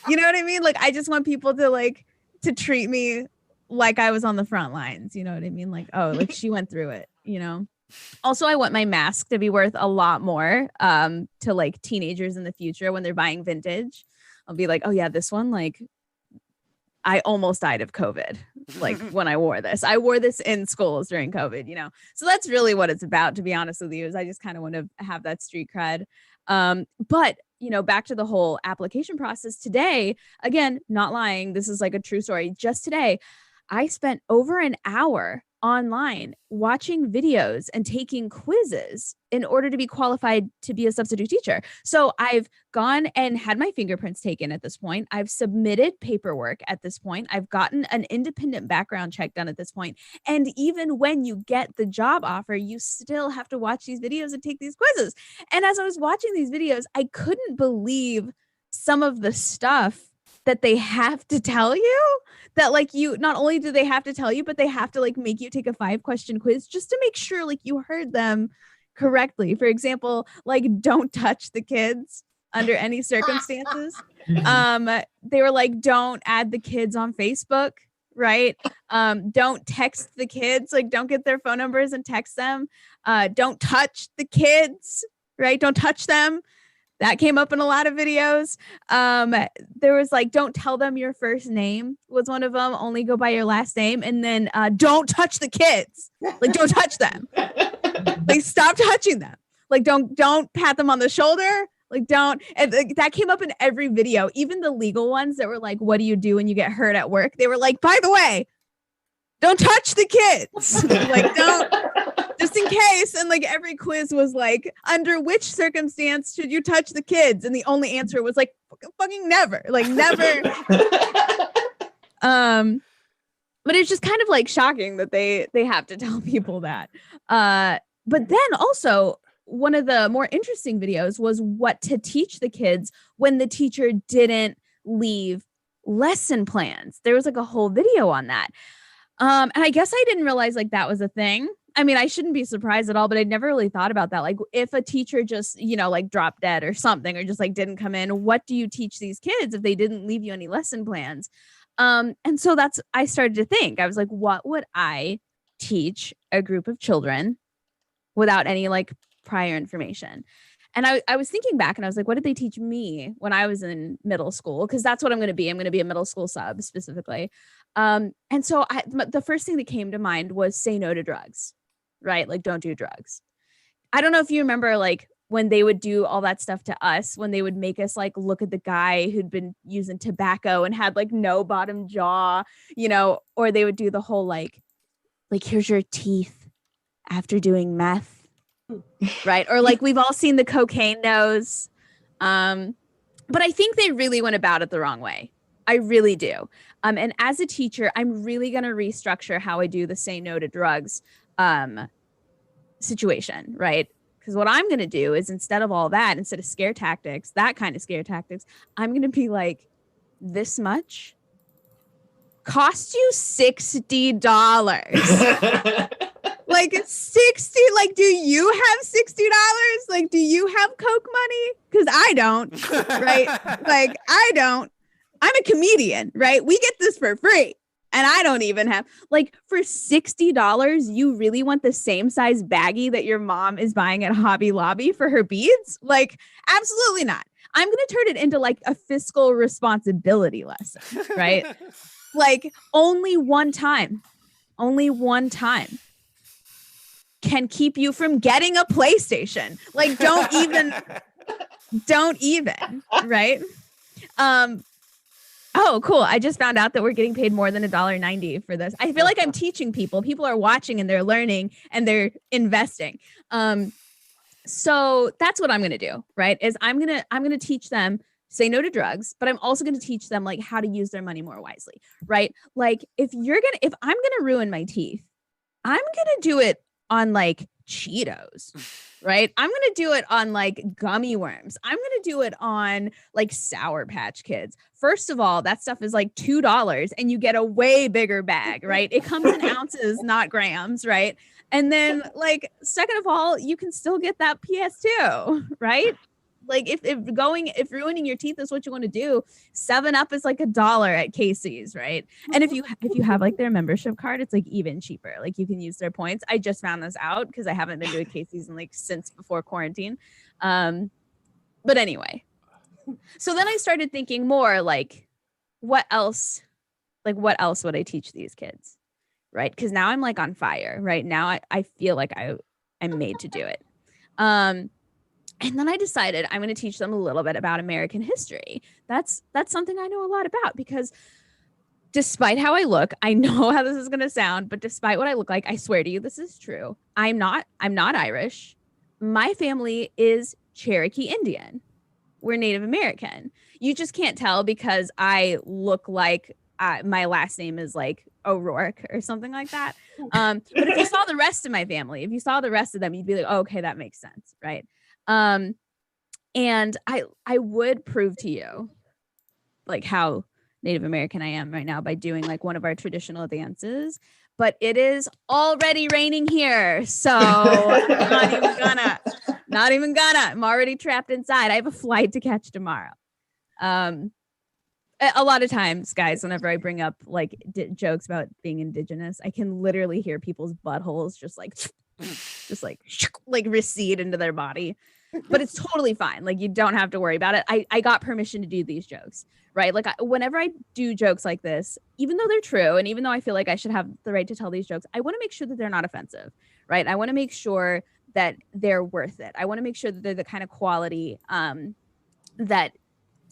You know what I mean? Like, I just want people to like, to treat me like I was on the front lines. You know what I mean? Like, oh, like she went through it, you know? Also, I want my mask to be worth a lot more to like teenagers in the future when they're buying vintage. I'll be like, oh yeah, this one, like I almost died of COVID. Like when I wore this in schools during COVID, you know? So that's really what it's about, to be honest with you, is I just kind of want to have that street cred. But you know, back to the whole application process today, again, not lying. This is like a true story. Just today, I spent over an hour online watching videos and taking quizzes in order to be qualified to be a substitute teacher. So I've gone and had my fingerprints taken at this point. I've submitted paperwork at this point. I've gotten an independent background check done at this point. And even when you get the job offer, you still have to watch these videos and take these quizzes. And as I was watching these videos, I couldn't believe some of the stuff that they have to tell you, that like you, not only do they have to tell you, but they have to like make you take a 5-question quiz just to make sure like you heard them correctly. For example, like don't touch the kids under any circumstances. They were like, don't add the kids on Facebook, right? Don't text the kids, like don't get their phone numbers and text them. Don't touch the kids, right? Don't touch them. That came up in a lot of videos. There was like, don't tell them your first name was one of them. Only go by your last name. And then don't touch the kids. Like, don't touch them. Like, stop touching them. Like, don't pat them on the shoulder. Like, don't. And that came up in every video. Even the legal ones that were like, what do you do when you get hurt at work? They were like, by the way, don't touch the kids. Like, just in case. And like every quiz was like, under which circumstance should you touch the kids? And the only answer was like, fucking never, like never. But it's just kind of like shocking that they have to tell people that. But then also one of the more interesting videos was what to teach the kids when the teacher didn't leave lesson plans. There was like a whole video on that. And I guess I didn't realize like that was a thing. I mean, I shouldn't be surprised at all, but I'd never really thought about that. Like if a teacher just, like dropped dead or something, or just like didn't come in, what do you teach these kids if they didn't leave you any lesson plans? And so I started to think, I was like, what would I teach a group of children without any like prior information? And I was thinking back and I was like, what did they teach me when I was in middle school? Because that's what I'm going to be. I'm going to be a middle school sub specifically. And so the first thing that came to mind was say no to drugs, right? Like don't do drugs. I don't know if you remember like when they would do all that stuff to us, when they would make us like look at the guy who'd been using tobacco and had like no bottom jaw, or they would do the whole like here's your teeth after doing meth. Right. Or like we've all seen the cocaine nose. But I think they really went about it the wrong way. I really do. And as a teacher, I'm really going to restructure how I do the say no to drugs situation. Right. Because what I'm going to do is instead of all that, instead of scare tactics, that kind of scare tactics, I'm going to be like, this much cost you $60. Like 60, like, do you have $60? Like, do you have Coke money? Because I don't, right? Like, I don't. I'm a comedian, right? We get this for free. And I don't even have, like, for $60, you really want the same size baggie that your mom is buying at Hobby Lobby for her beads? Like, absolutely not. I'm going to turn it into like a fiscal responsibility lesson, right? Like, only one time can keep you from getting a PlayStation. Like, don't even, right? Oh, cool. I just found out that we're getting paid more than $1.90 for this. I feel like I'm teaching people. People are watching and they're learning and they're investing. So that's what I'm going to do, right? Is I'm going to teach them say no to drugs, but I'm also going to teach them like how to use their money more wisely, right? Like if I'm going to ruin my teeth, I'm going to do it on like Cheetos, right? I'm going to do it on like gummy worms. I'm going to do it on like Sour Patch Kids. First of all, that stuff is like $2 and you get a way bigger bag, right? It comes in ounces, not grams, right? And then like, second of all, you can still get that PS2, right? Like if ruining your teeth is what you want to do, 7-Up is like $1 at Casey's, right? And if you have like their membership card, it's like even cheaper. Like you can use their points. I just found this out because I haven't been to a Casey's in like since before quarantine. But anyway, so then I started thinking more like, what else would I teach these kids, right? Because now I'm like on fire, right? Now I feel like I'm made to do it. And then I decided I'm going to teach them a little bit about American history. That's something I know a lot about because despite how I look, I know how this is going to sound, but despite what I look like, I swear to you, this is true. I'm not Irish. My family is Cherokee Indian. We're Native American. You just can't tell because I look like my last name is like O'Rourke or something like that. But if you saw the rest of my family, if you saw the rest of them, you'd be like, oh, okay, that makes sense, right? And I would prove to you like how Native American I am right now by doing like one of our traditional dances, but it is already raining here. So not even gonna, I'm already trapped inside. I have a flight to catch tomorrow. A lot of times, guys, whenever I bring up like jokes about being indigenous, I can literally hear people's buttholes just like recede into their body. But it's totally fine. Like, you don't have to worry about it. I got permission to do these jokes, right? Like, whenever I do jokes like this, even though they're true, and even though I feel like I should have the right to tell these jokes, I want to make sure that they're not offensive, right? I want to make sure that they're worth it. I want to make sure that they're the kind of quality that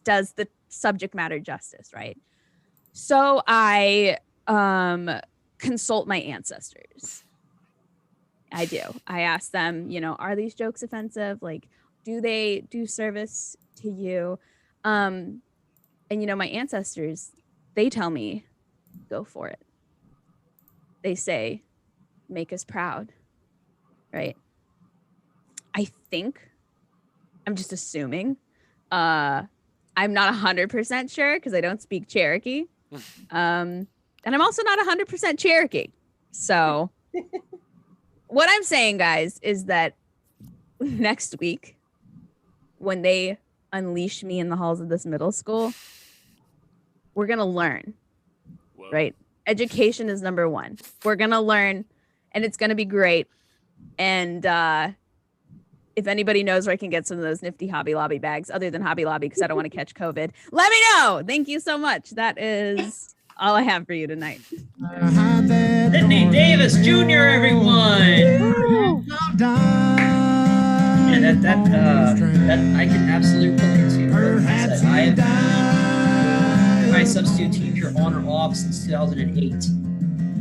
does the subject matter justice, right? So I consult my ancestors. I do. I ask them, are these jokes offensive? Like, do they do service to you? And my ancestors, they tell me, go for it. They say, make us proud, right? I think, I'm just assuming, I'm not 100% sure because I don't speak Cherokee. And I'm also not 100% Cherokee. So what I'm saying, guys, is that next week, when they unleash me in the halls of this middle school, we're going to learn, right? Education is number one. We're going to learn, and it's going to be great. And if anybody knows where I can get some of those nifty Hobby Lobby bags, other than Hobby Lobby, because I don't want to catch COVID, let me know. Thank you so much. That is all I have for you tonight. Sydney Davis Jr., everyone. Yeah, that I can absolutely relate to. I've been my substitute teacher on or off since 2008.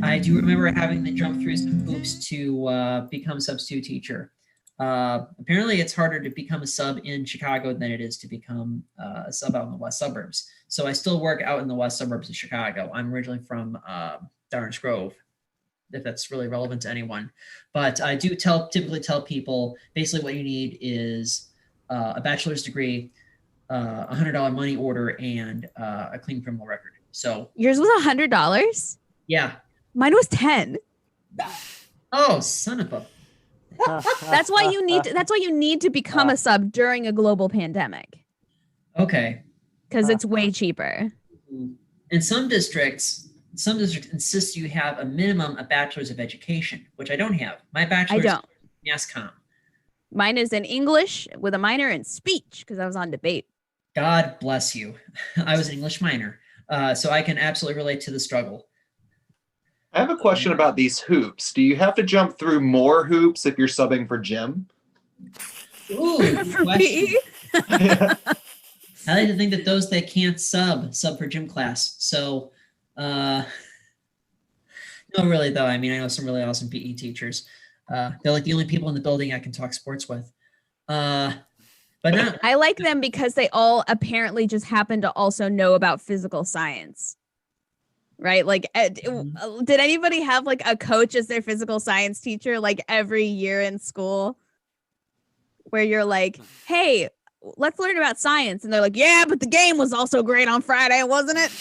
I do remember having to jump through some hoops to become a substitute teacher. Apparently, it's harder to become a sub in Chicago than it is to become a sub out in the west suburbs. So I still work out in the west suburbs of Chicago. I'm originally from Downers Grove, if that's really relevant to anyone. But I do typically tell people basically what you need is a bachelor's degree, a $100 money order, and a clean criminal record. So yours was $100? Yeah. Mine was 10. Oh, son of a. That's why you need to become a sub during a global pandemic. Okay. Because it's way cheaper. In some districts insist you have a minimum of bachelor's of education, which I don't have. My bachelor's is in mass comm. Mine is in English with a minor in speech because I was on debate. God bless you. I was an English minor, so I can absolutely relate to the struggle. I have a question about these hoops. Do you have to jump through more hoops if you're subbing for gym? Ooh, good question. I like to think that those that can't sub for gym class. So, no, really though. I mean, I know some really awesome PE teachers. They're like the only people in the building I can talk sports with. But no. I like them because they all apparently just happen to also know about physical science. Right? Like, did anybody have like a coach as their physical science teacher like every year in school where you're like, hey, let's learn about science. And they're like, yeah, but the game was also great on Friday, wasn't it?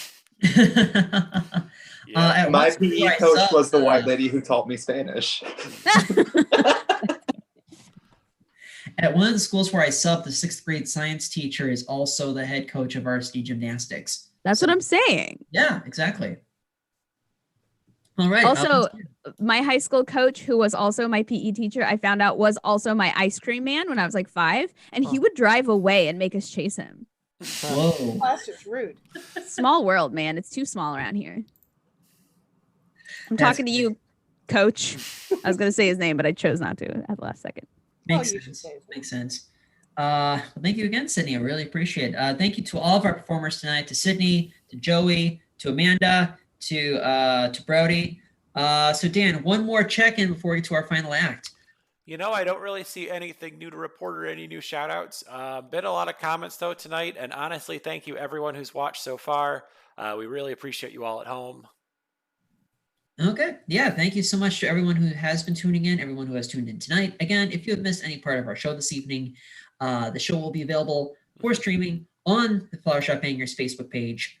My PE coach was the white lady who taught me Spanish. At one of the schools where I subbed, the 6th grade science teacher is also the head coach of varsity gymnastics. That's what I'm saying. Yeah, exactly. All right. Also, my high school coach, who was also my PE teacher, I found out was also my ice cream man when I was like 5, and he would drive away and make us chase him. Whoa. That's just rude. Small world, man. It's too small around here. I'm talking to you, coach. I was going to say his name, but I chose not to at the last second. Makes sense. Makes sense. Well, thank you again, Sydney. I really appreciate it. Thank you to all of our performers tonight, to Sydney, to Joey, to Amanda, to Brody. So Dan, one more check-in before we get to our final act. You know, I don't really see anything new to report or any new shout outs. Been a lot of comments though tonight, and honestly, thank you everyone who's watched so far. We really appreciate you all at home. Okay. Yeah. Thank you so much to everyone who has been tuning in, everyone who has tuned in tonight. Again, if you have missed any part of our show this evening, the show will be available for streaming on the Flower Shop Bangers Facebook page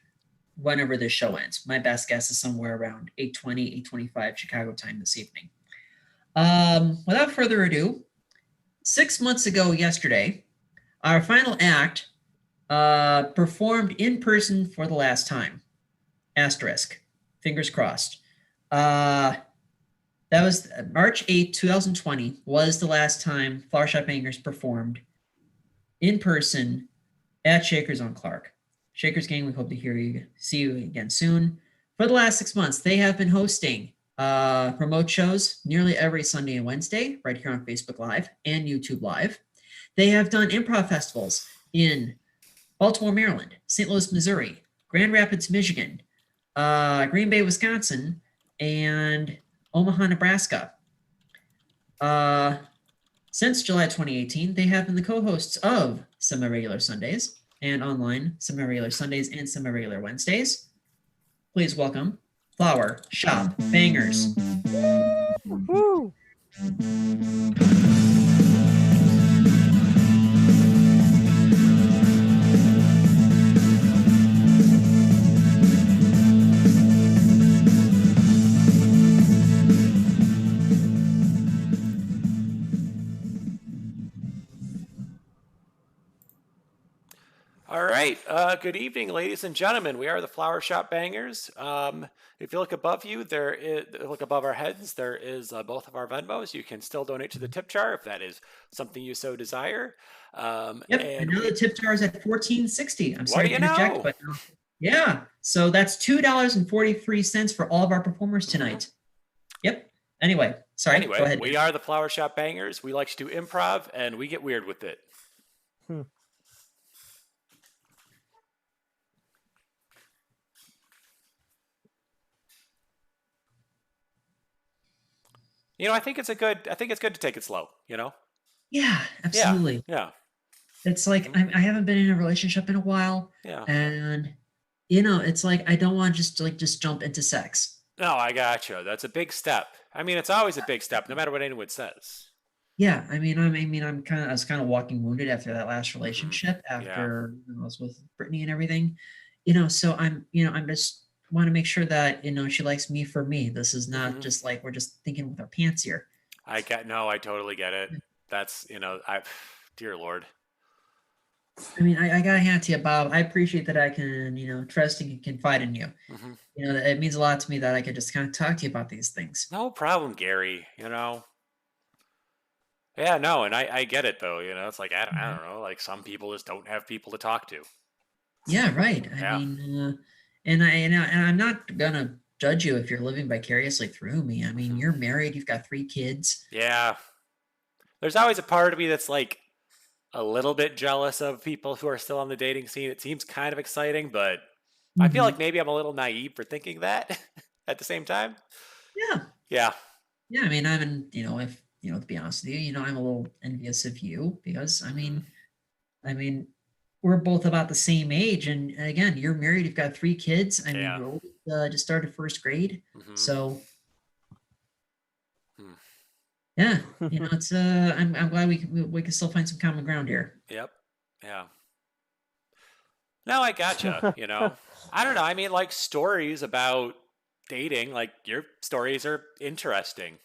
whenever this show ends. My best guess is somewhere around 8:20, 8:25 Chicago time this evening. Without further ado, 6 months ago yesterday, our final act performed in person for the last time. Asterisk. Fingers crossed. That was March 8, 2020 was the last time Flower Shop Bangers performed in person at Shakers on Clark. Shakers gang, we hope to see you again soon. For the last 6 months, they have been hosting remote shows nearly every Sunday and Wednesday right here on Facebook Live and YouTube Live. They have done improv festivals in Baltimore, Maryland, St. Louis, Missouri, Grand Rapids, Michigan, Green Bay, Wisconsin, and Omaha, Nebraska. Since July 2018, they have been the co-hosts of Semi-Regular Sundays and online Semi-Regular Sundays and Semi-Regular Wednesdays. Please welcome Flower Shop Bangers. Woo! All right. Good evening, ladies and gentlemen. We are the Flower Shop Bangers. If you look above you, look above our heads. There is both of our Venmos. You can still donate to the tip jar if that is something you so desire. Yep, And and now the tip jar is at $14.60. I'm sorry do to you interject, know? but yeah. So that's $2.43 for all of our performers tonight. Yep. Anyway, sorry. Go Anyway, ahead. we are the Flower Shop Bangers. We like to do improv, and we get weird with it. You know, I think it's good to take it slow, you know? Yeah, absolutely. Yeah. It's like I haven't been in a relationship in a while, Yeah. and it's like I don't want to just jump into sex. No, I gotcha. That's a big step. I mean, it's always a big step, no matter what anyone says. Yeah, I was kind of walking wounded after that last relationship after I was with Brittany and everything, so I'm just want to make sure that she likes me for me. This is not just like we're just thinking with our pants here. I totally get it. That's dear Lord. I mean, I gotta hand it to you, Bob. I appreciate that I can trust and confide in you. It means a lot to me that I can just kind of talk to you about these things. No problem, Gary. Yeah, no, and I get it though. It's like I don't know. Like some people just don't have people to talk to. Yeah, right. Yeah. I mean, and I'm not gonna judge you if you're living vicariously through me. I mean, you're married, you've got 3 kids. Yeah. There's always a part of me that's like a little bit jealous of people who are still on the dating scene. It seems kind of exciting, but I feel like maybe I'm a little naive for thinking that at the same time. Yeah. Yeah. Yeah. I mean, if to be honest with you, I'm a little envious of you because I mean, we're both about the same age, and again, you're married, you've got 3 kids. I mean, you just started first grade, so yeah, it's I'm glad we can still find some common ground here. Yep. Yeah. No, I gotcha. I don't know. I mean, like stories about dating, like your stories are interesting.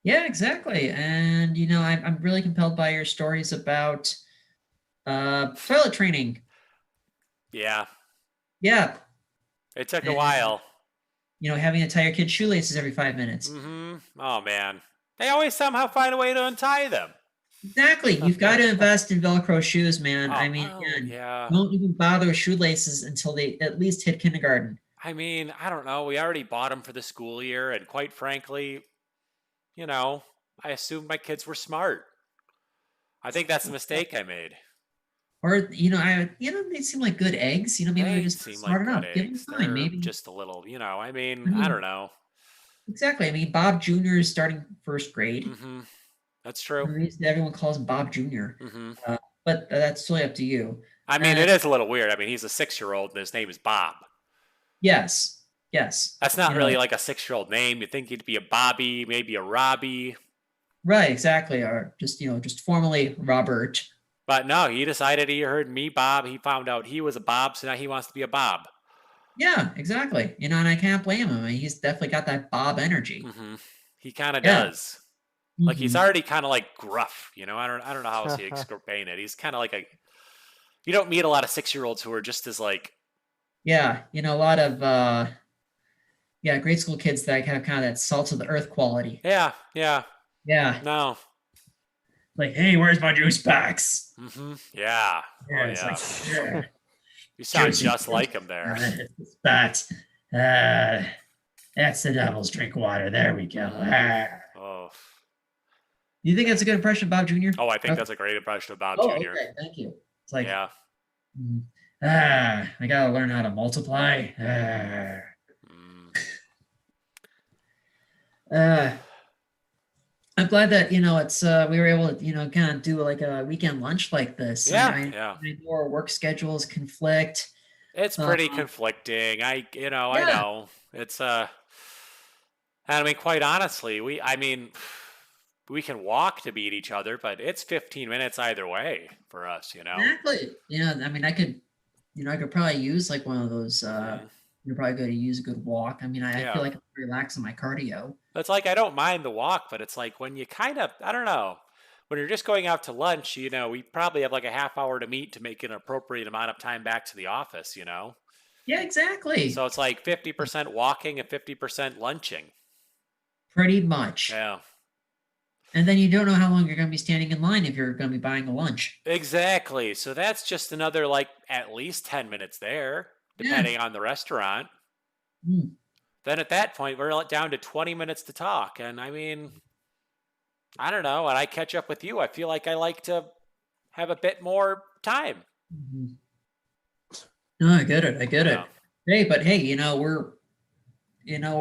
Yeah, exactly. And I'm really compelled by your stories about toilet training. Yeah. Yeah. It took a while. Having to tie your kid's shoelaces every 5 minutes. Oh man. They always somehow find a way to untie them. Exactly. You've got to invest in Velcro shoes, man. I mean, don't even bother with shoelaces until they at least hit kindergarten. I mean, I don't know. We already bought them for the school year, and quite frankly, I assumed my kids were smart. I think that's the mistake I made. Or they seem like good eggs. Maybe they're just smart enough. Give them time. Maybe just a little. I mean, I don't know. Exactly. I mean, Bob Jr. is starting first grade. That's true. Everyone calls him Bob Jr. But that's totally up to you. I mean, it is a little weird. I mean, he's a 6-year-old and his name is Bob. Yes. That's not really like a 6-year-old name. You'd think he'd be a Bobby, maybe a Robbie. Right, exactly. Or just formally Robert. But no, he decided he heard me, Bob. He found out he was a Bob, so now he wants to be a Bob. Yeah, exactly. And I can't blame him. I mean, he's definitely got that Bob energy. He kind of does. Like he's already kind of like gruff. I don't know how else he explain it. He's kind of like you don't meet a lot of 6-year-olds who are just as like. Yeah, a lot of grade school kids that have kind of that salt of the earth quality. Yeah. No. Like, hey, where's my juice box? Yeah. You sound just like him there. That's the devil's drink water. There we go. Oh. You think that's a good impression of Bob Jr.? Oh, I think that's a great impression of Bob Jr. Okay, thank you. It's like, yeah. I gotta learn how to multiply. I'm glad that, it's we were able to, kind of do like a weekend lunch like this. Yeah, I yeah. know our work schedules conflict. It's Uh, pretty conflicting. I yeah, know. It's I mean, quite honestly, I mean, we can walk to beat each other, but it's 15 minutes either way for us, you know? exactly. I mean, I could probably use like one of those, Hmm. you're probably going to use a good walk. I mean, I feel Yeah. like I'm relaxing my cardio. It's like I don't mind the walk, but it's like when you kind of, I don't know, when you're just going out to lunch, we probably have like a half hour to meet to make an appropriate amount of time back to the office, you know? Yeah, exactly. So it's like 50% walking and 50% lunching. Pretty much. Yeah. And then you don't know how long you're going to be standing in line if you're going to be buying a lunch. Exactly. So that's just another like at least 10 minutes there, Yeah. depending on the restaurant. Mm. Then at that point, we're down to 20 minutes to talk. And I mean, I don't know. When I catch up with you, I feel like I like to have a bit more time. Mhm. No, I get it. I get it. Yeah. Hey, but hey, we're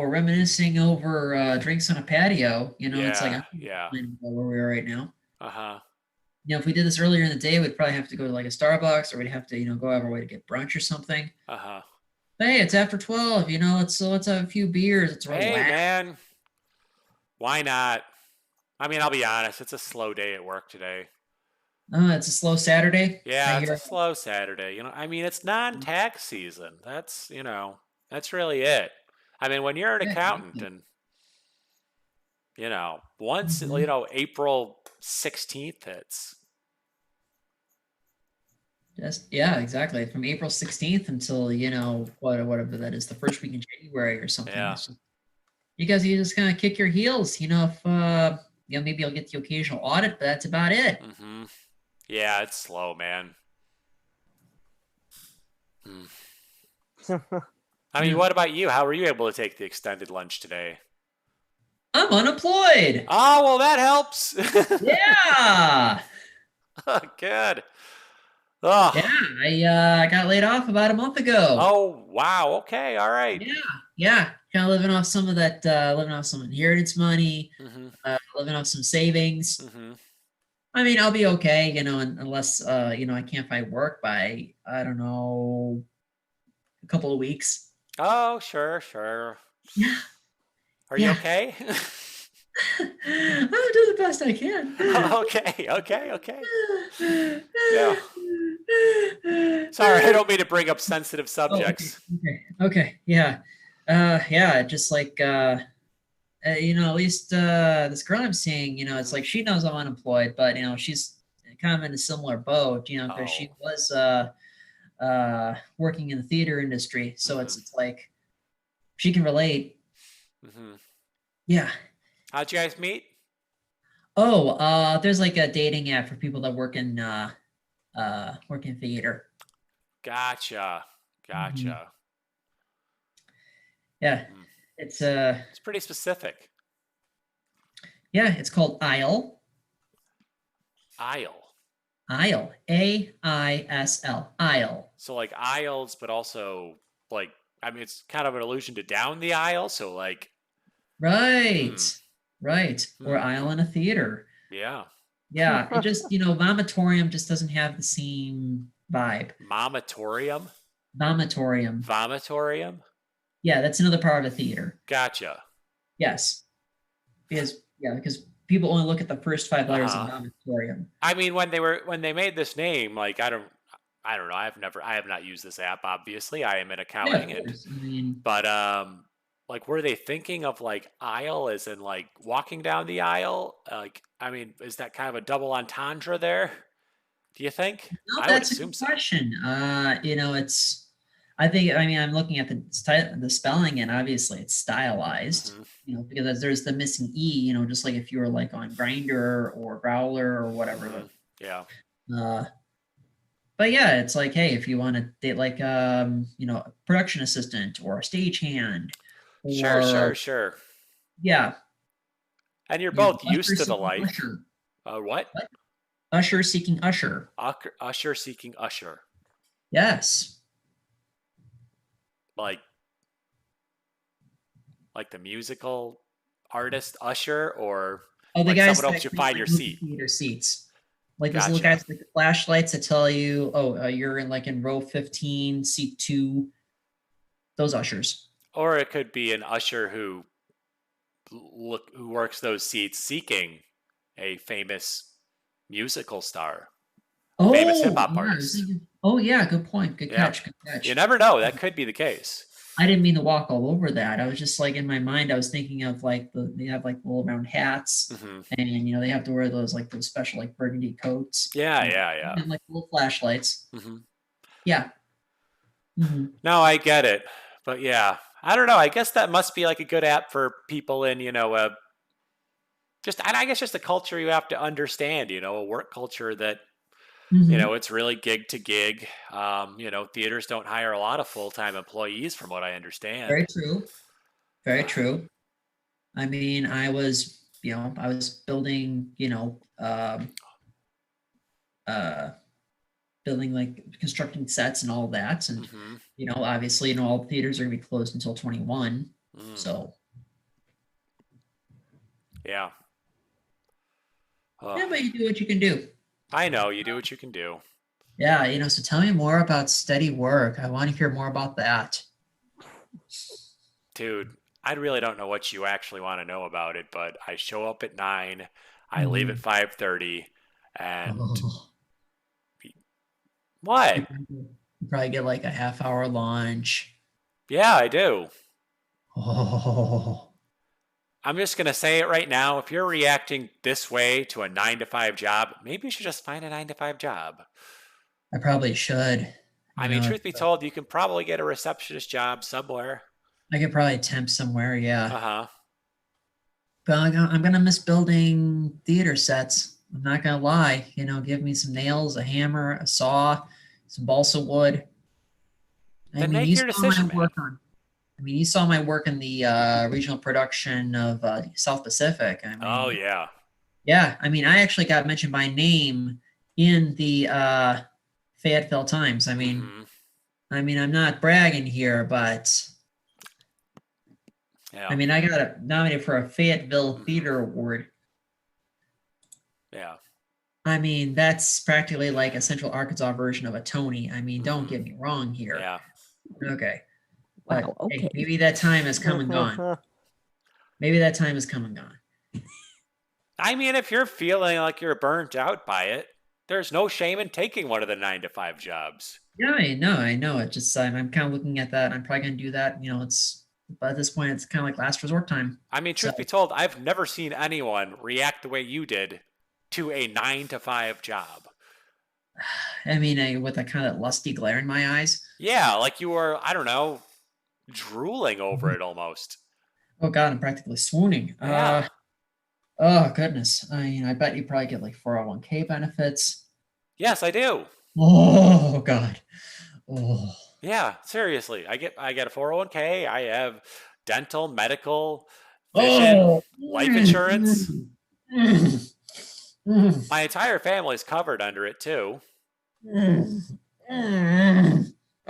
reminiscing over drinks on a patio. It's like Yeah. I'm Yeah. complaining about where we are right now. Uh-huh. If we did this earlier in the day, we'd probably have to go to like a Starbucks, or we'd have to, go out of our way to get brunch or something. Uh-huh. But hey, it's after 12. Let's have a few beers. Let's Hey, relax. man. Why not? I mean, I'll be honest. It's a slow day at work today. It's a slow Saturday. Yeah, I it's a hear. slow Saturday. I mean, it's non-tax season. That's really it. I mean, when you're an Yeah, accountant exactly. and, once, Mhm. April 16th hits. Yeah, exactly. From April 16th until, whatever that is, the first week in January or something. Yeah. It's just, you just kind of kick your heels, if, maybe I'll get the occasional audit, but that's about it. Mm-hmm. Yeah, it's slow, man. Hmm. I mean, Yeah. what about you? How were you able to take the extended lunch today? I'm unemployed. Oh, well, that helps. Yeah. Good. Oh. Yeah. I got laid off about a month ago. Oh, wow. Okay. All right. Yeah. Yeah. Kind of living off some of that, living off some inheritance money, Mm-hmm. living off some savings. Mm-hmm. I mean, I'll be okay, unless, I can't find work by, I don't know, a couple of weeks. Oh, sure, sure. Yeah. Are you okay? I'll do the best I can. Okay. Yeah. Sorry, I don't mean to bring up sensitive subjects. Okay. Yeah. Yeah, just like, at least this girl I'm seeing, it's like she knows I'm unemployed, but she's kind of in a similar boat, because she Oh. was working in the theater industry, so it's like she can relate. Mm-hmm. Yeah. How'd you guys meet? Oh, there's like a dating app for people that work in theater. Gotcha. Yeah. Mm. It's It's pretty specific. yeah, it's called Aisle. Aisle. Aisle. AISL. Aisle. So like aisles, but also like, I mean, it's kind of an allusion to down the aisle. So like, Right. Right. Or Hmm. Aisle in a theater. yeah. Yeah. It just, vomitorium just doesn't have the same vibe. Momatorium. Vomitorium. Yeah, that's another part of a theater. Gotcha. Yes. Because people only look at the first 5 letters of vomitorium. I mean, when they made this name, like I don't know. I have not used this app. Obviously, I am in accounting, Yeah, of course. I mean, but like, were they thinking of like aisle as in like walking down the aisle? Like, I mean, is that kind of a double entendre there? Do you think? no, I would that's a assume good so. question. It's. I mean, I'm looking at the spelling, and obviously it's stylized. Mhm. Because there's the missing e. Just like if you were like on Grinder or Growler or whatever. Mhm. Yeah. But yeah, it's like, hey, if you want to date like a production assistant or a stagehand, or Sure. yeah, And you're both used to the seeking life. usher. What? Usher seeking usher. Usher seeking usher. Yes. Like the musical artist Usher, or Oh, the Like guys someone helps that you find your move seat. theater seats. Like those little Gotcha. guys with the flashlights that tell you, oh, you're in row 15, seat 2. Those ushers. Or it could be an usher who works those seats seeking a famous musical star, Oh, famous hip hop yeah, I was artist. thinking- oh yeah, good point. Good Yeah. catch. Good catch. You never know. That could be the case. I didn't mean to walk all over that. I was just like in my mind, I was thinking of like they have like little round hats, Hmm. and they have to wear those special like burgundy coats. Yeah. And like little flashlights. Hmm. Yeah. Mhm. No, I get it. But yeah, I don't know. I guess that must be like a good app for people in, I guess just a culture you have to understand, a work culture that, Mhm. it's really gig to gig. Theaters don't hire a lot of full-time employees from what I understand. Very true. Very true. I mean, I was building, building like constructing sets and all that. And, Hmm. obviously, all the theaters are going to be closed until 21. So, Yeah. yeah, but you do what you can do. I know, you do what you can do. Yeah, so tell me more about steady work. I want to hear more about that. Dude, I really don't know what you actually want to know about it, but I show up at 9, I leave at 5:30, and Oh, what? you probably get like a half-hour lunch. Yeah, I do. Oh, I'm just going to say it right now. If you're reacting this way to a 9 to 5 job, maybe you should just find a 9 to 5 job. I probably should. I mean, truth be told, you can probably get a receptionist job somewhere. I could probably temp somewhere, yeah. Uh-huh. But I'm gonna miss building theater sets. I'm not gonna lie. Give me some nails, a hammer, a saw, some balsa wood. Then make your decision, man. You saw my work in the regional production of South Pacific. Oh, yeah. Yeah, I actually got mentioned by name in the Fayetteville Times. Mhm. I'm not bragging here, but Yeah. I got nominated for a Fayetteville Theater Award. Yeah. That's practically like a Central Arkansas version of a Tony. Don't get me wrong here. Yeah. Okay. But Wow, hey, okay. maybe that time has come and gone. Maybe that time has come and gone. I mean, if you're feeling like you're burnt out by it, there's no shame in taking one of the 9 to 5 jobs. Yeah, I know. It just I'm kind of looking at that. I'm probably gonna do that. But at this point, it's kind of like last resort time. I mean, truth be told, I've never seen anyone react the way you did to a 9 to 5 job. With a kind of lusty glare in my eyes. Yeah, like you were, I don't know, drooling over it almost. Oh God, I'm practically swooning. Yeah. Oh goodness. I bet you probably get like 401k benefits. Yes, I do. Oh God. Oh. Yeah, seriously. I get a 401k. I have dental, medical, vision, life insurance. My entire family's covered under it too.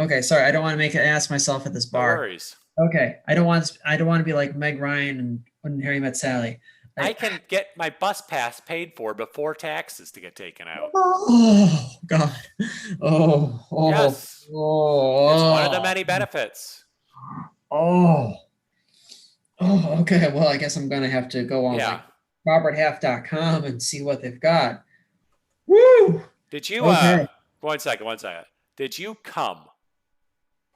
Okay, sorry. I don't want to make an ass myself at this No bar. worries. Okay, I don't want to be like Meg Ryan and When Harry Met Sally. I can get my bus pass paid for before taxes to get taken out. Oh God. Oh. Yes. Oh. It's one of the many benefits. Oh. Okay. Well, I guess I'm gonna have to go on Yeah. roberthalf.com and see what they've got. Woo! Did you Okay. one second. Did you come?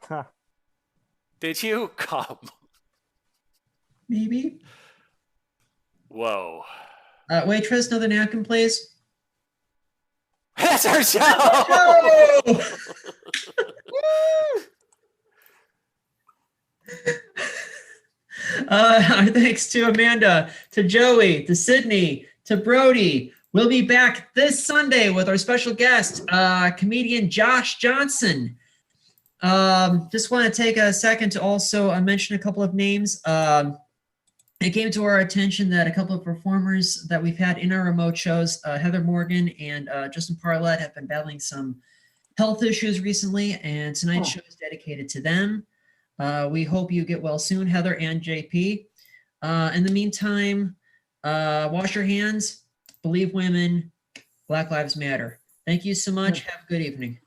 Huh. Did you come? Maybe. Whoa. Waitress, another napkin, please. That's our show. Oh! Our thanks to Amanda, to Joey, to Sydney, to Brody. We'll be back this Sunday with our special guest, comedian Josh Johnson. Just want to take a second to also mention a couple of names. It came to our attention that a couple of performers that we've had in our remote shows, Heather Morgan and Justin Parlett, have been battling some health issues recently, and tonight's show is dedicated to them. We hope you get well soon, Heather and JP. In the meantime, Wash your hands, believe women, Black Lives Matter. Thank you so much. Have a good evening.